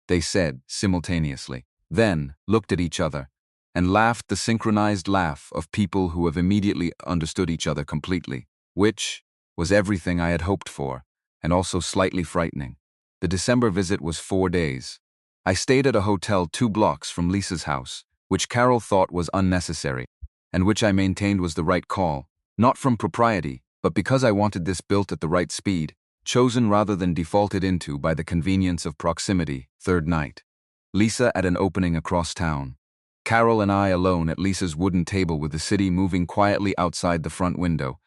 They said, simultaneously. Then, looked at each other, and laughed the synchronized laugh of people who have immediately understood each other completely, which was everything I had hoped for, and also slightly frightening. The December visit was 4 days. I stayed at a hotel 2 blocks from Lisa's house, which Carol thought was unnecessary, and which I maintained was the right call, not from propriety, but because I wanted this built at the right speed, chosen rather than defaulted into by the convenience of proximity. 3rd night. Lisa at an opening across town. Carol and I alone at Lisa's wooden table with the city moving quietly outside the front window.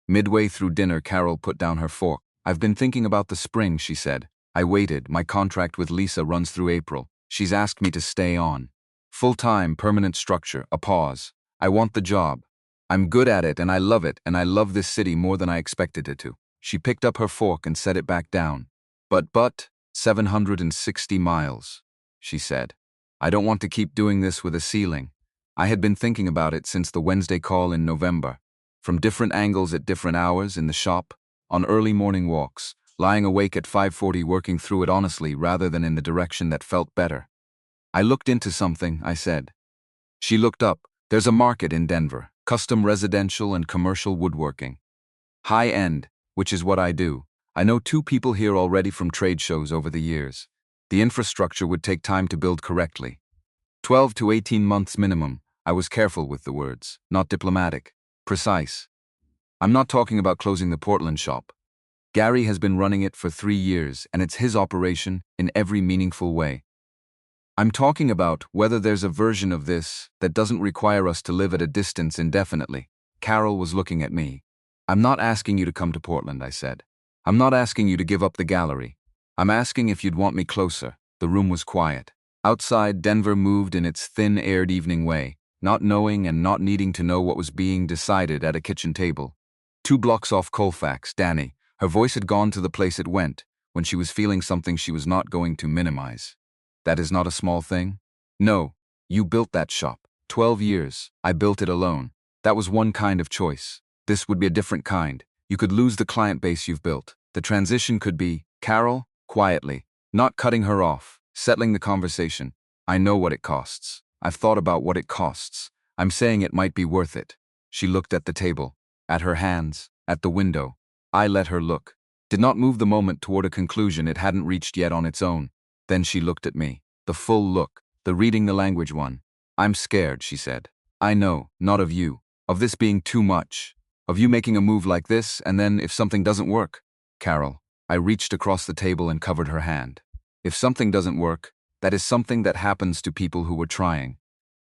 Midway through dinner, Carol put down her fork. I've been thinking about the spring, she said. I waited. My contract with Lisa runs through April. She's asked me to stay on. Full-time, permanent structure, a pause. I want the job. I'm good at it and I love it, and I love this city more than I expected it to. She picked up her fork and set it back down. But, 760 miles, she said. I don't want to keep doing this with a ceiling. I had been thinking about it since the Wednesday call in November. From different angles at different hours, in the shop, on early morning walks, lying awake at 5:40 working through it honestly rather than in the direction that felt better. I looked into something, I said. She looked up. There's a market in Denver, custom residential and commercial woodworking. High end, which is what I do. I know 2 people here already from trade shows over the years. The infrastructure would take time to build correctly. 12 to 18 months minimum. I was careful with the words, not diplomatic. Precise. I'm not talking about closing the Portland shop. Gary has been running it for 3 years, and it's his operation in every meaningful way. I'm talking about whether there's a version of this that doesn't require us to live at a distance indefinitely. Carol was looking at me. I'm not asking you to come to Portland, I said. I'm not asking you to give up the gallery. I'm asking if you'd want me closer. The room was quiet. Outside, Denver moved in its thin-aired evening way, not knowing and not needing to know what was being decided at a kitchen table. 2 blocks off Colfax, Danny, her voice had gone to the place it went when she was feeling something she was not going to minimize. That is not a small thing? No, you built that shop. 12 years. I built it alone. That was one kind of choice. This would be a different kind. You could lose the client base you've built. The transition could be, Carol, quietly, not cutting her off, settling the conversation. I know what it costs. I've thought about what it costs. I'm saying it might be worth it. She looked at the table, at her hands, at the window. I let her look. Did not move the moment toward a conclusion it hadn't reached yet on its own. Then she looked at me. The full look, the reading the language one. I'm scared, she said. I know, not of you. Of this being too much. Of you making a move like this, and then if something doesn't work. Carol. I reached across the table and covered her hand. If something doesn't work, that is something that happens to people who were trying.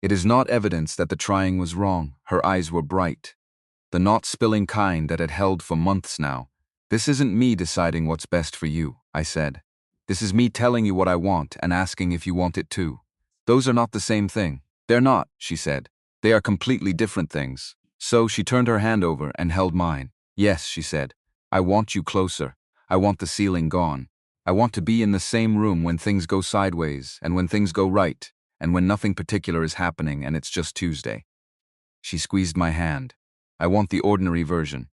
It is not evidence that the trying was wrong. Her eyes were bright. The not spilling kind that had held for months now. This isn't me deciding what's best for you, I said. This is me telling you what I want and asking if you want it too. Those are not the same thing. They're not, she said. They are completely different things. So she turned her hand over and held mine. Yes, she said. I want you closer. I want the ceiling gone. I want to be in the same room when things go sideways and when things go right and when nothing particular is happening and it's just Tuesday. She squeezed my hand. I want the ordinary version.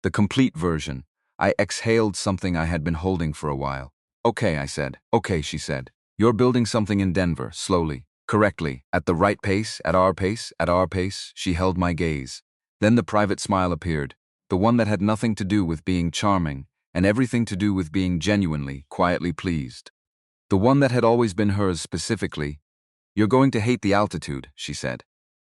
The complete version. I exhaled something I had been holding for a while. Okay, I said. Okay, she said. You're building something in Denver, slowly, correctly, at the right pace, at our pace, at our pace. She held my gaze. Then the private smile appeared, the one that had nothing to do with being charming and everything to do with being genuinely, quietly pleased. The one that had always been hers specifically. You're going to hate the altitude, she said.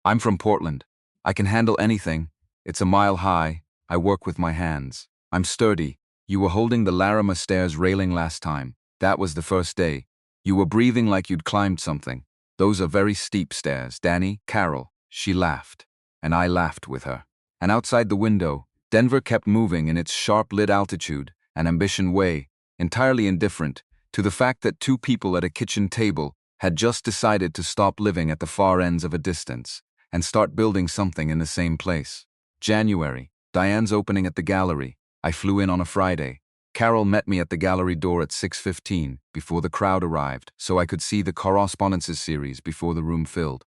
I'm from Portland. I can handle anything. It's a mile high. I work with my hands. I'm sturdy. You were holding the Larimer stairs railing last time. That was the first day. You were breathing like you'd climbed something. Those are very steep stairs, Danny. Carol. She laughed. And I laughed with her. And outside the window, Denver kept moving in its sharp-lit altitude and ambition way, entirely indifferent to the fact that 2 people at a kitchen table had just decided to stop living at the far ends of a distance and start building something in the same place. January. Diane's opening at the gallery. I flew in on a Friday. Carol met me at the gallery door at 6:15 before the crowd arrived so I could see the correspondences series before the room filled.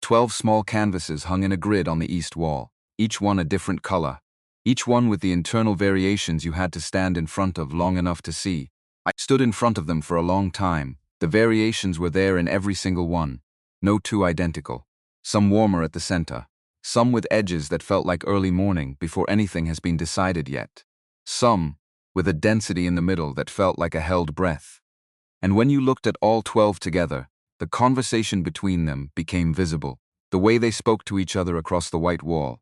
12 small canvases hung in a grid on the east wall, each one a different color, each one with the internal variations you had to stand in front of long enough to see. I stood in front of them for a long time. The variations were there in every single one. No 2 identical. Some warmer at the center. Some with edges that felt like early morning before anything has been decided yet. Some with a density in the middle that felt like a held breath. And when you looked at all 12 together, the conversation between them became visible. The way they spoke to each other across the white wall.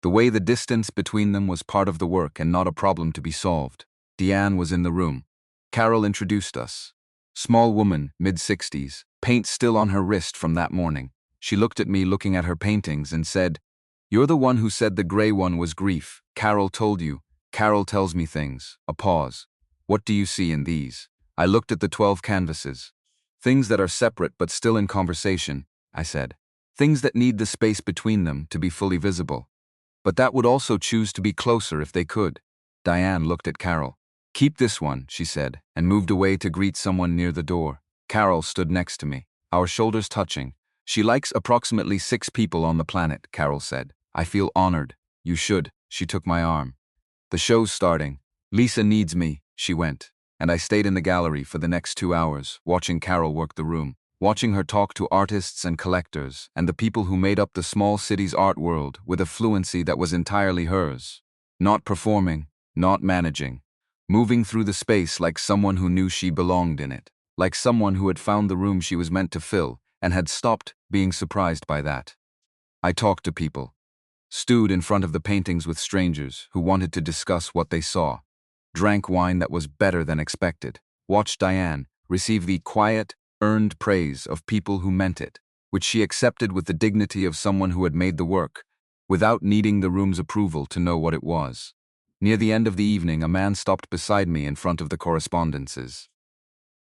The way the distance between them was part of the work and not a problem to be solved. Deanne was in the room. Carol introduced us. Small woman, mid-60s, paint still on her wrist from that morning. She looked at me looking at her paintings and said, "You're the one who said the gray one was grief. Carol told you. Carol tells me things." A pause. "What do you see in these?" I looked at the 12 canvases. "Things that are separate but still in conversation," I said. "Things that need the space between them to be fully visible. But that would also choose to be closer if they could." Diane looked at Carol. "Keep this one," she said, and moved away to greet someone near the door. Carol stood next to me, our shoulders touching. "She likes approximately 6 people on the planet," Carol said. "I feel honored." "You should." She took my arm. "The show's starting. Lisa needs me," she went. And I stayed in the gallery for the next 2 hours, watching Carol work the room, watching her talk to artists and collectors and the people who made up the small city's art world with a fluency that was entirely hers. Not performing, not managing. Moving through the space like someone who knew she belonged in it, like someone who had found the room she was meant to fill and had stopped being surprised by that. I talked to people. Stewed in front of the paintings with strangers who wanted to discuss what they saw. Drank wine that was better than expected. Watched Diane receive the quiet, earned praise of people who meant it, which she accepted with the dignity of someone who had made the work, without needing the room's approval to know what it was. Near the end of the evening, a man stopped beside me in front of the correspondences.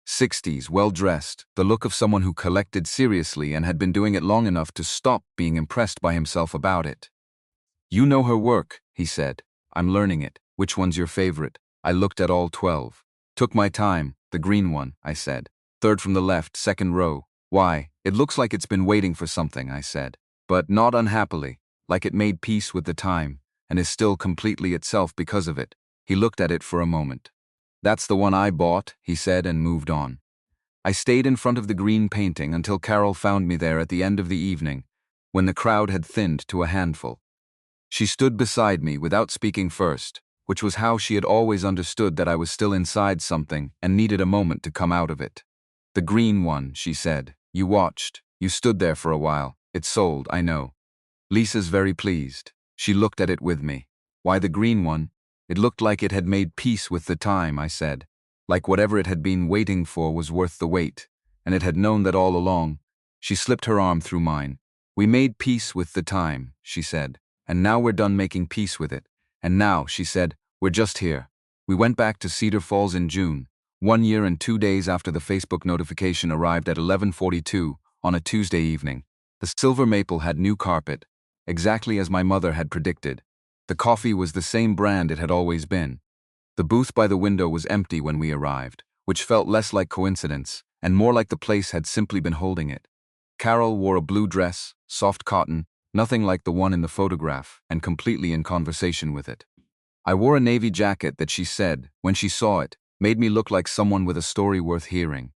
60s, well-dressed, the look of someone who collected seriously and had been doing it long enough to stop being impressed by himself about it. "You know her work," he said. "I'm learning it. Which one's your favorite?" I looked at all 12. "Took my time. The green one," I said. "Third from the left, second row." "Why, it looks like it's been waiting for something," I said. "But not unhappily, like it made peace with the time, and is still completely itself because of it." He looked at it for a moment. "That's the one I bought," he said, and moved on. I stayed in front of the green painting until Carol found me there at the end of the evening, when the crowd had thinned to a handful. She stood beside me without speaking first, which was how she had always understood that I was still inside something and needed a moment to come out of it. "The green one," she said. "You watched. You stood there for a while. It's sold, I know. Lisa's very pleased." She looked at it with me. "Why the green one?" "It looked like it had made peace with the time," I said. "Like whatever it had been waiting for was worth the wait, and it had known that all along." She slipped her arm through mine. "We made peace with the time," she said. "And now we're done making peace with it. And now," she said, "we're just here." We went back to Cedar Falls in June, 1 year and 2 days after the Facebook notification arrived at 11:42 on a Tuesday evening. The silver maple had new carpet, exactly as my mother had predicted. The coffee was the same brand it had always been. The booth by the window was empty when we arrived, which felt less like coincidence and more like the place had simply been holding it. Carol wore a blue dress, soft cotton, nothing like the one in the photograph, and completely in conversation with it. I wore a navy jacket that she said, when she saw it, made me look like someone with a story worth hearing.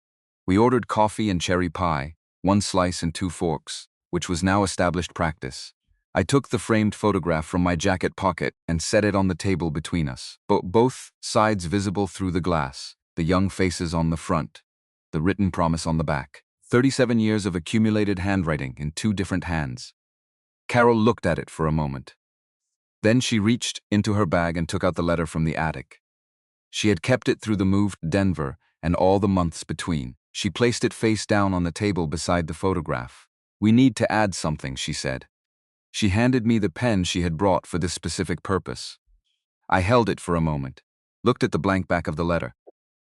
We ordered coffee and cherry pie, 1 slice and 2 forks, which was now established practice. I took the framed photograph from my jacket pocket and set it on the table between us, both sides visible through the glass, the young faces on the front, the written promise on the back. 37 years of accumulated handwriting in 2 different hands. Carol looked at it for a moment. Then she reached into her bag and took out the letter from the attic. She had kept it through the move to Denver and all the months between. She placed it face down on the table beside the photograph. "We need to add something," she said. She handed me the pen she had brought for this specific purpose. I held it for a moment, looked at the blank back of the letter,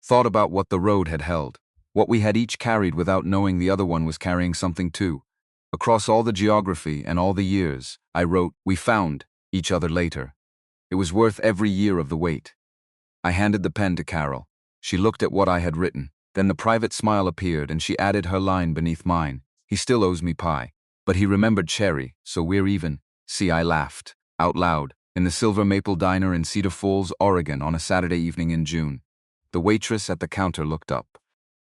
thought about what the road had held, what we had each carried without knowing the other one was carrying something too. Across all the geography and all the years, I wrote, "We found each other later." It was worth every year of the wait. I handed the pen to Carol. She looked at what I had written. Then the private smile appeared and she added her line beneath mine. "He still owes me pie. But he remembered cherry, so we're even." See, I laughed, out loud, in the Silver Maple Diner in Cedar Falls, Oregon on a Saturday evening in June. The waitress at the counter looked up.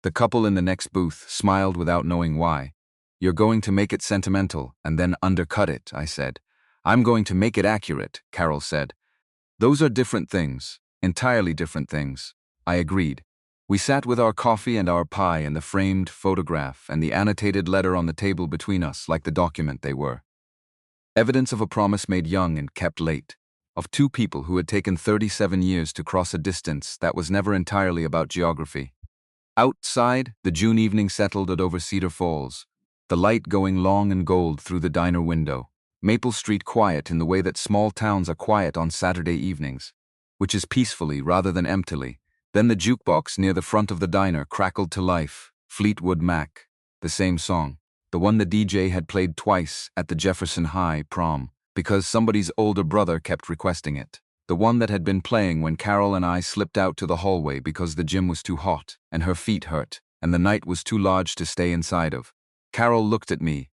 The couple in the next booth smiled without knowing why. "You're going to make it sentimental and then undercut it," I said. "I'm going to make it accurate," Carol said. "Those are different things, entirely different things." I agreed. We sat with our coffee and our pie and the framed photograph and the annotated letter on the table between us like the document they were. Evidence of a promise made young and kept late, of 2 people who had taken 37 years to cross a distance that was never entirely about geography. Outside, the June evening settled over Cedar Falls, the light going long and gold through the diner window. Maple Street quiet in the way that small towns are quiet on Saturday evenings, which is peacefully rather than emptily. Then the jukebox near the front of the diner crackled to life. Fleetwood Mac, the same song, the one the DJ had played twice at the Jefferson High prom, because somebody's older brother kept requesting it. The one that had been playing when Carol and I slipped out to the hallway because the gym was too hot, and her feet hurt, and the night was too large to stay inside of. Carol looked at me.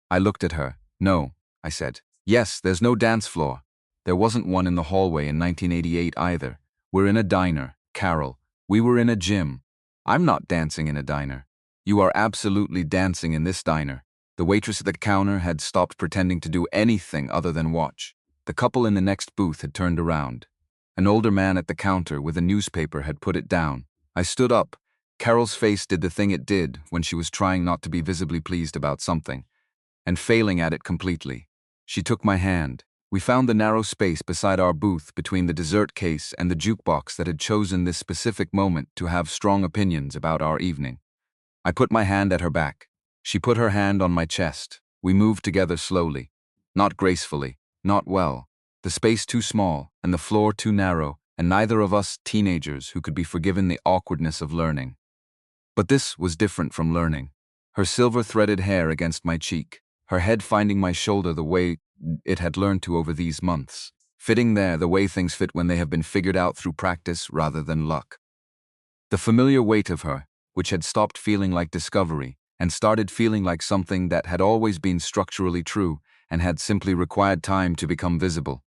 I looked at her. "No," I said. "Yes, there's no dance floor. There wasn't one in the hallway in 1988 either. We're in a diner, Carol. We were in a gym. I'm not dancing in a diner. You are absolutely dancing in this diner." The waitress at the counter had stopped pretending to do anything other than watch. The couple in the next booth had turned around. An older man at the counter with a newspaper had put it down. I stood up. Carol's face did the thing it did when she was trying not to be visibly pleased about something, and failing at it completely. She took my hand. We found the narrow space beside our booth between the dessert case and the jukebox that had chosen this specific moment to have strong opinions about our evening. I put my hand at her back. She put her hand on my chest. We moved together slowly. Not gracefully, not well. The space too small, and the floor too narrow, and neither of us teenagers who could be forgiven the awkwardness of learning. But this was different from learning. Her silver-threaded hair against my cheek, her head finding my shoulder the way it had learned to over these months, fitting there the way things fit when they have been figured out through practice rather than luck. The familiar weight of her, which had stopped feeling like discovery and started feeling like something that had always been structurally true and had simply required time to become visible.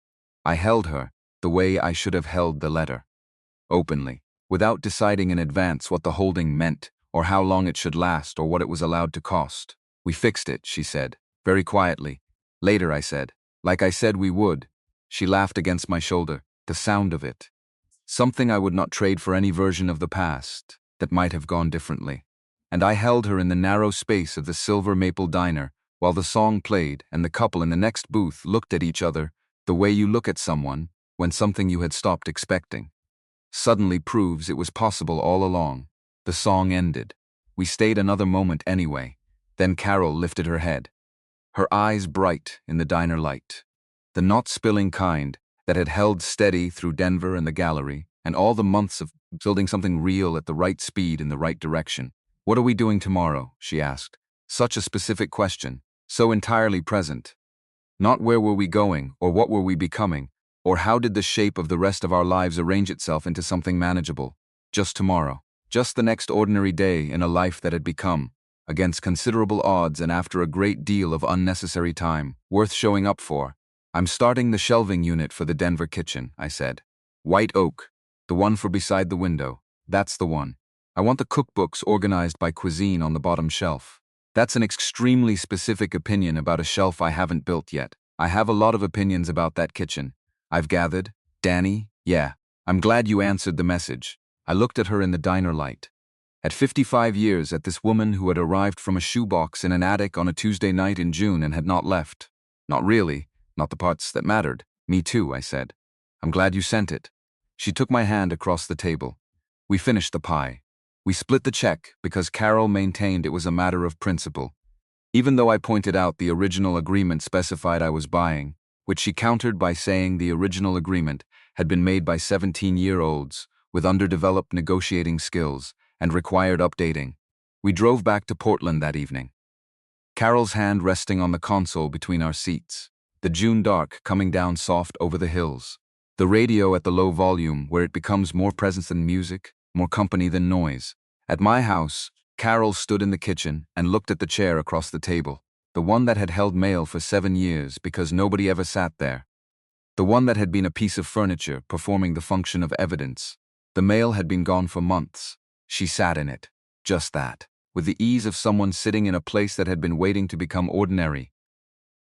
I held her the way I should have held the letter. Openly, without deciding in advance what the holding meant, or how long it should last, or what it was allowed to cost. We fixed it, she said, very quietly. Later, I said, like I said we would. She laughed against my shoulder, the sound of it. Something I would not trade for any version of the past that might have gone differently. And I held her in the narrow space of the Silver Maple Diner while the song played and the couple in the next booth looked at each other the way you look at someone when something you had stopped expecting suddenly proves it was possible all along. The song ended. We stayed another moment anyway. Then Carol lifted her head. Her eyes bright in the diner light. The not-spilling kind that had held steady through Denver and the gallery, and all the months of building something real at the right speed in the right direction. What are we doing tomorrow? She asked. Such a specific question, so entirely present. Not where were we going, or what were we becoming, or how did the shape of the rest of our lives arrange itself into something manageable? Just tomorrow. Just the next ordinary day in a life that had become, against considerable odds and after a great deal of unnecessary time, worth showing up for. I'm starting the shelving unit for the Denver kitchen, I said. White oak. The one for beside the window. That's the one. I want the cookbooks organized by cuisine on the bottom shelf. That's an extremely specific opinion about a shelf I haven't built yet. I have a lot of opinions about that kitchen. I've gathered. Danny, yeah. I'm glad you answered the message. I looked at her in the diner light. At 55 years, at this woman who had arrived from a shoebox in an attic on a Tuesday night in June and had not left. Not really. Not the parts that mattered. Me too, I said. I'm glad you sent it. She took my hand across the table. We finished the pie. We split the check because Carol maintained it was a matter of principle. Even though I pointed out the original agreement specified I was buying, which she countered by saying the original agreement had been made by 17-year-olds with underdeveloped negotiating skills and required updating. We drove back to Portland that evening. Carol's hand resting on the console between our seats. The June dark coming down soft over the hills. The radio at the low volume where it becomes more presence than music, more company than noise. At my house, Carol stood in the kitchen and looked at the chair across the table, the one that had held mail for 7 years because nobody ever sat there. The one that had been a piece of furniture performing the function of evidence. The mail had been gone for months. She sat in it. Just that. With the ease of someone sitting in a place that had been waiting to become ordinary.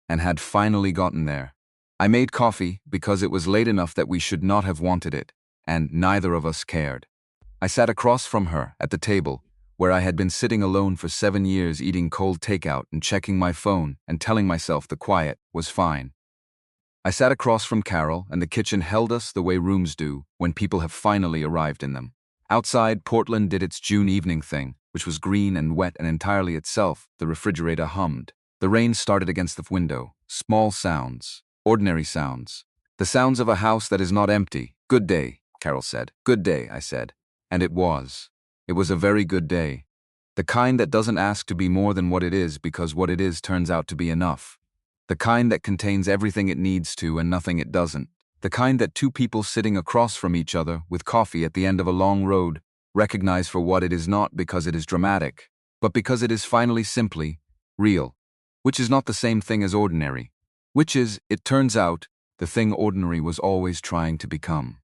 And had finally gotten there. I made coffee because it was late enough that we should not have wanted it, and neither of us cared. I sat across from her at the table, where I had been sitting alone for 7 years eating cold takeout and checking my phone and telling myself the quiet was fine. I sat across from Carol, and the kitchen held us the way rooms do when people have finally arrived in them. Outside, Portland did its June evening thing, which was green and wet and entirely itself. The refrigerator hummed. The rain started against the window. Small sounds. Ordinary sounds. The sounds of a house that is not empty. Good day, Carol said. Good day, I said. And it was. It was a very good day. The kind that doesn't ask to be more than what it is because what it is turns out to be enough. The kind that contains everything it needs to and nothing it doesn't. The kind that two people sitting across from each other with coffee at the end of a long road recognize for what it is not because it is dramatic, but because it is finally simply real, which is not the same thing as ordinary, which is, it turns out, the thing ordinary was always trying to become.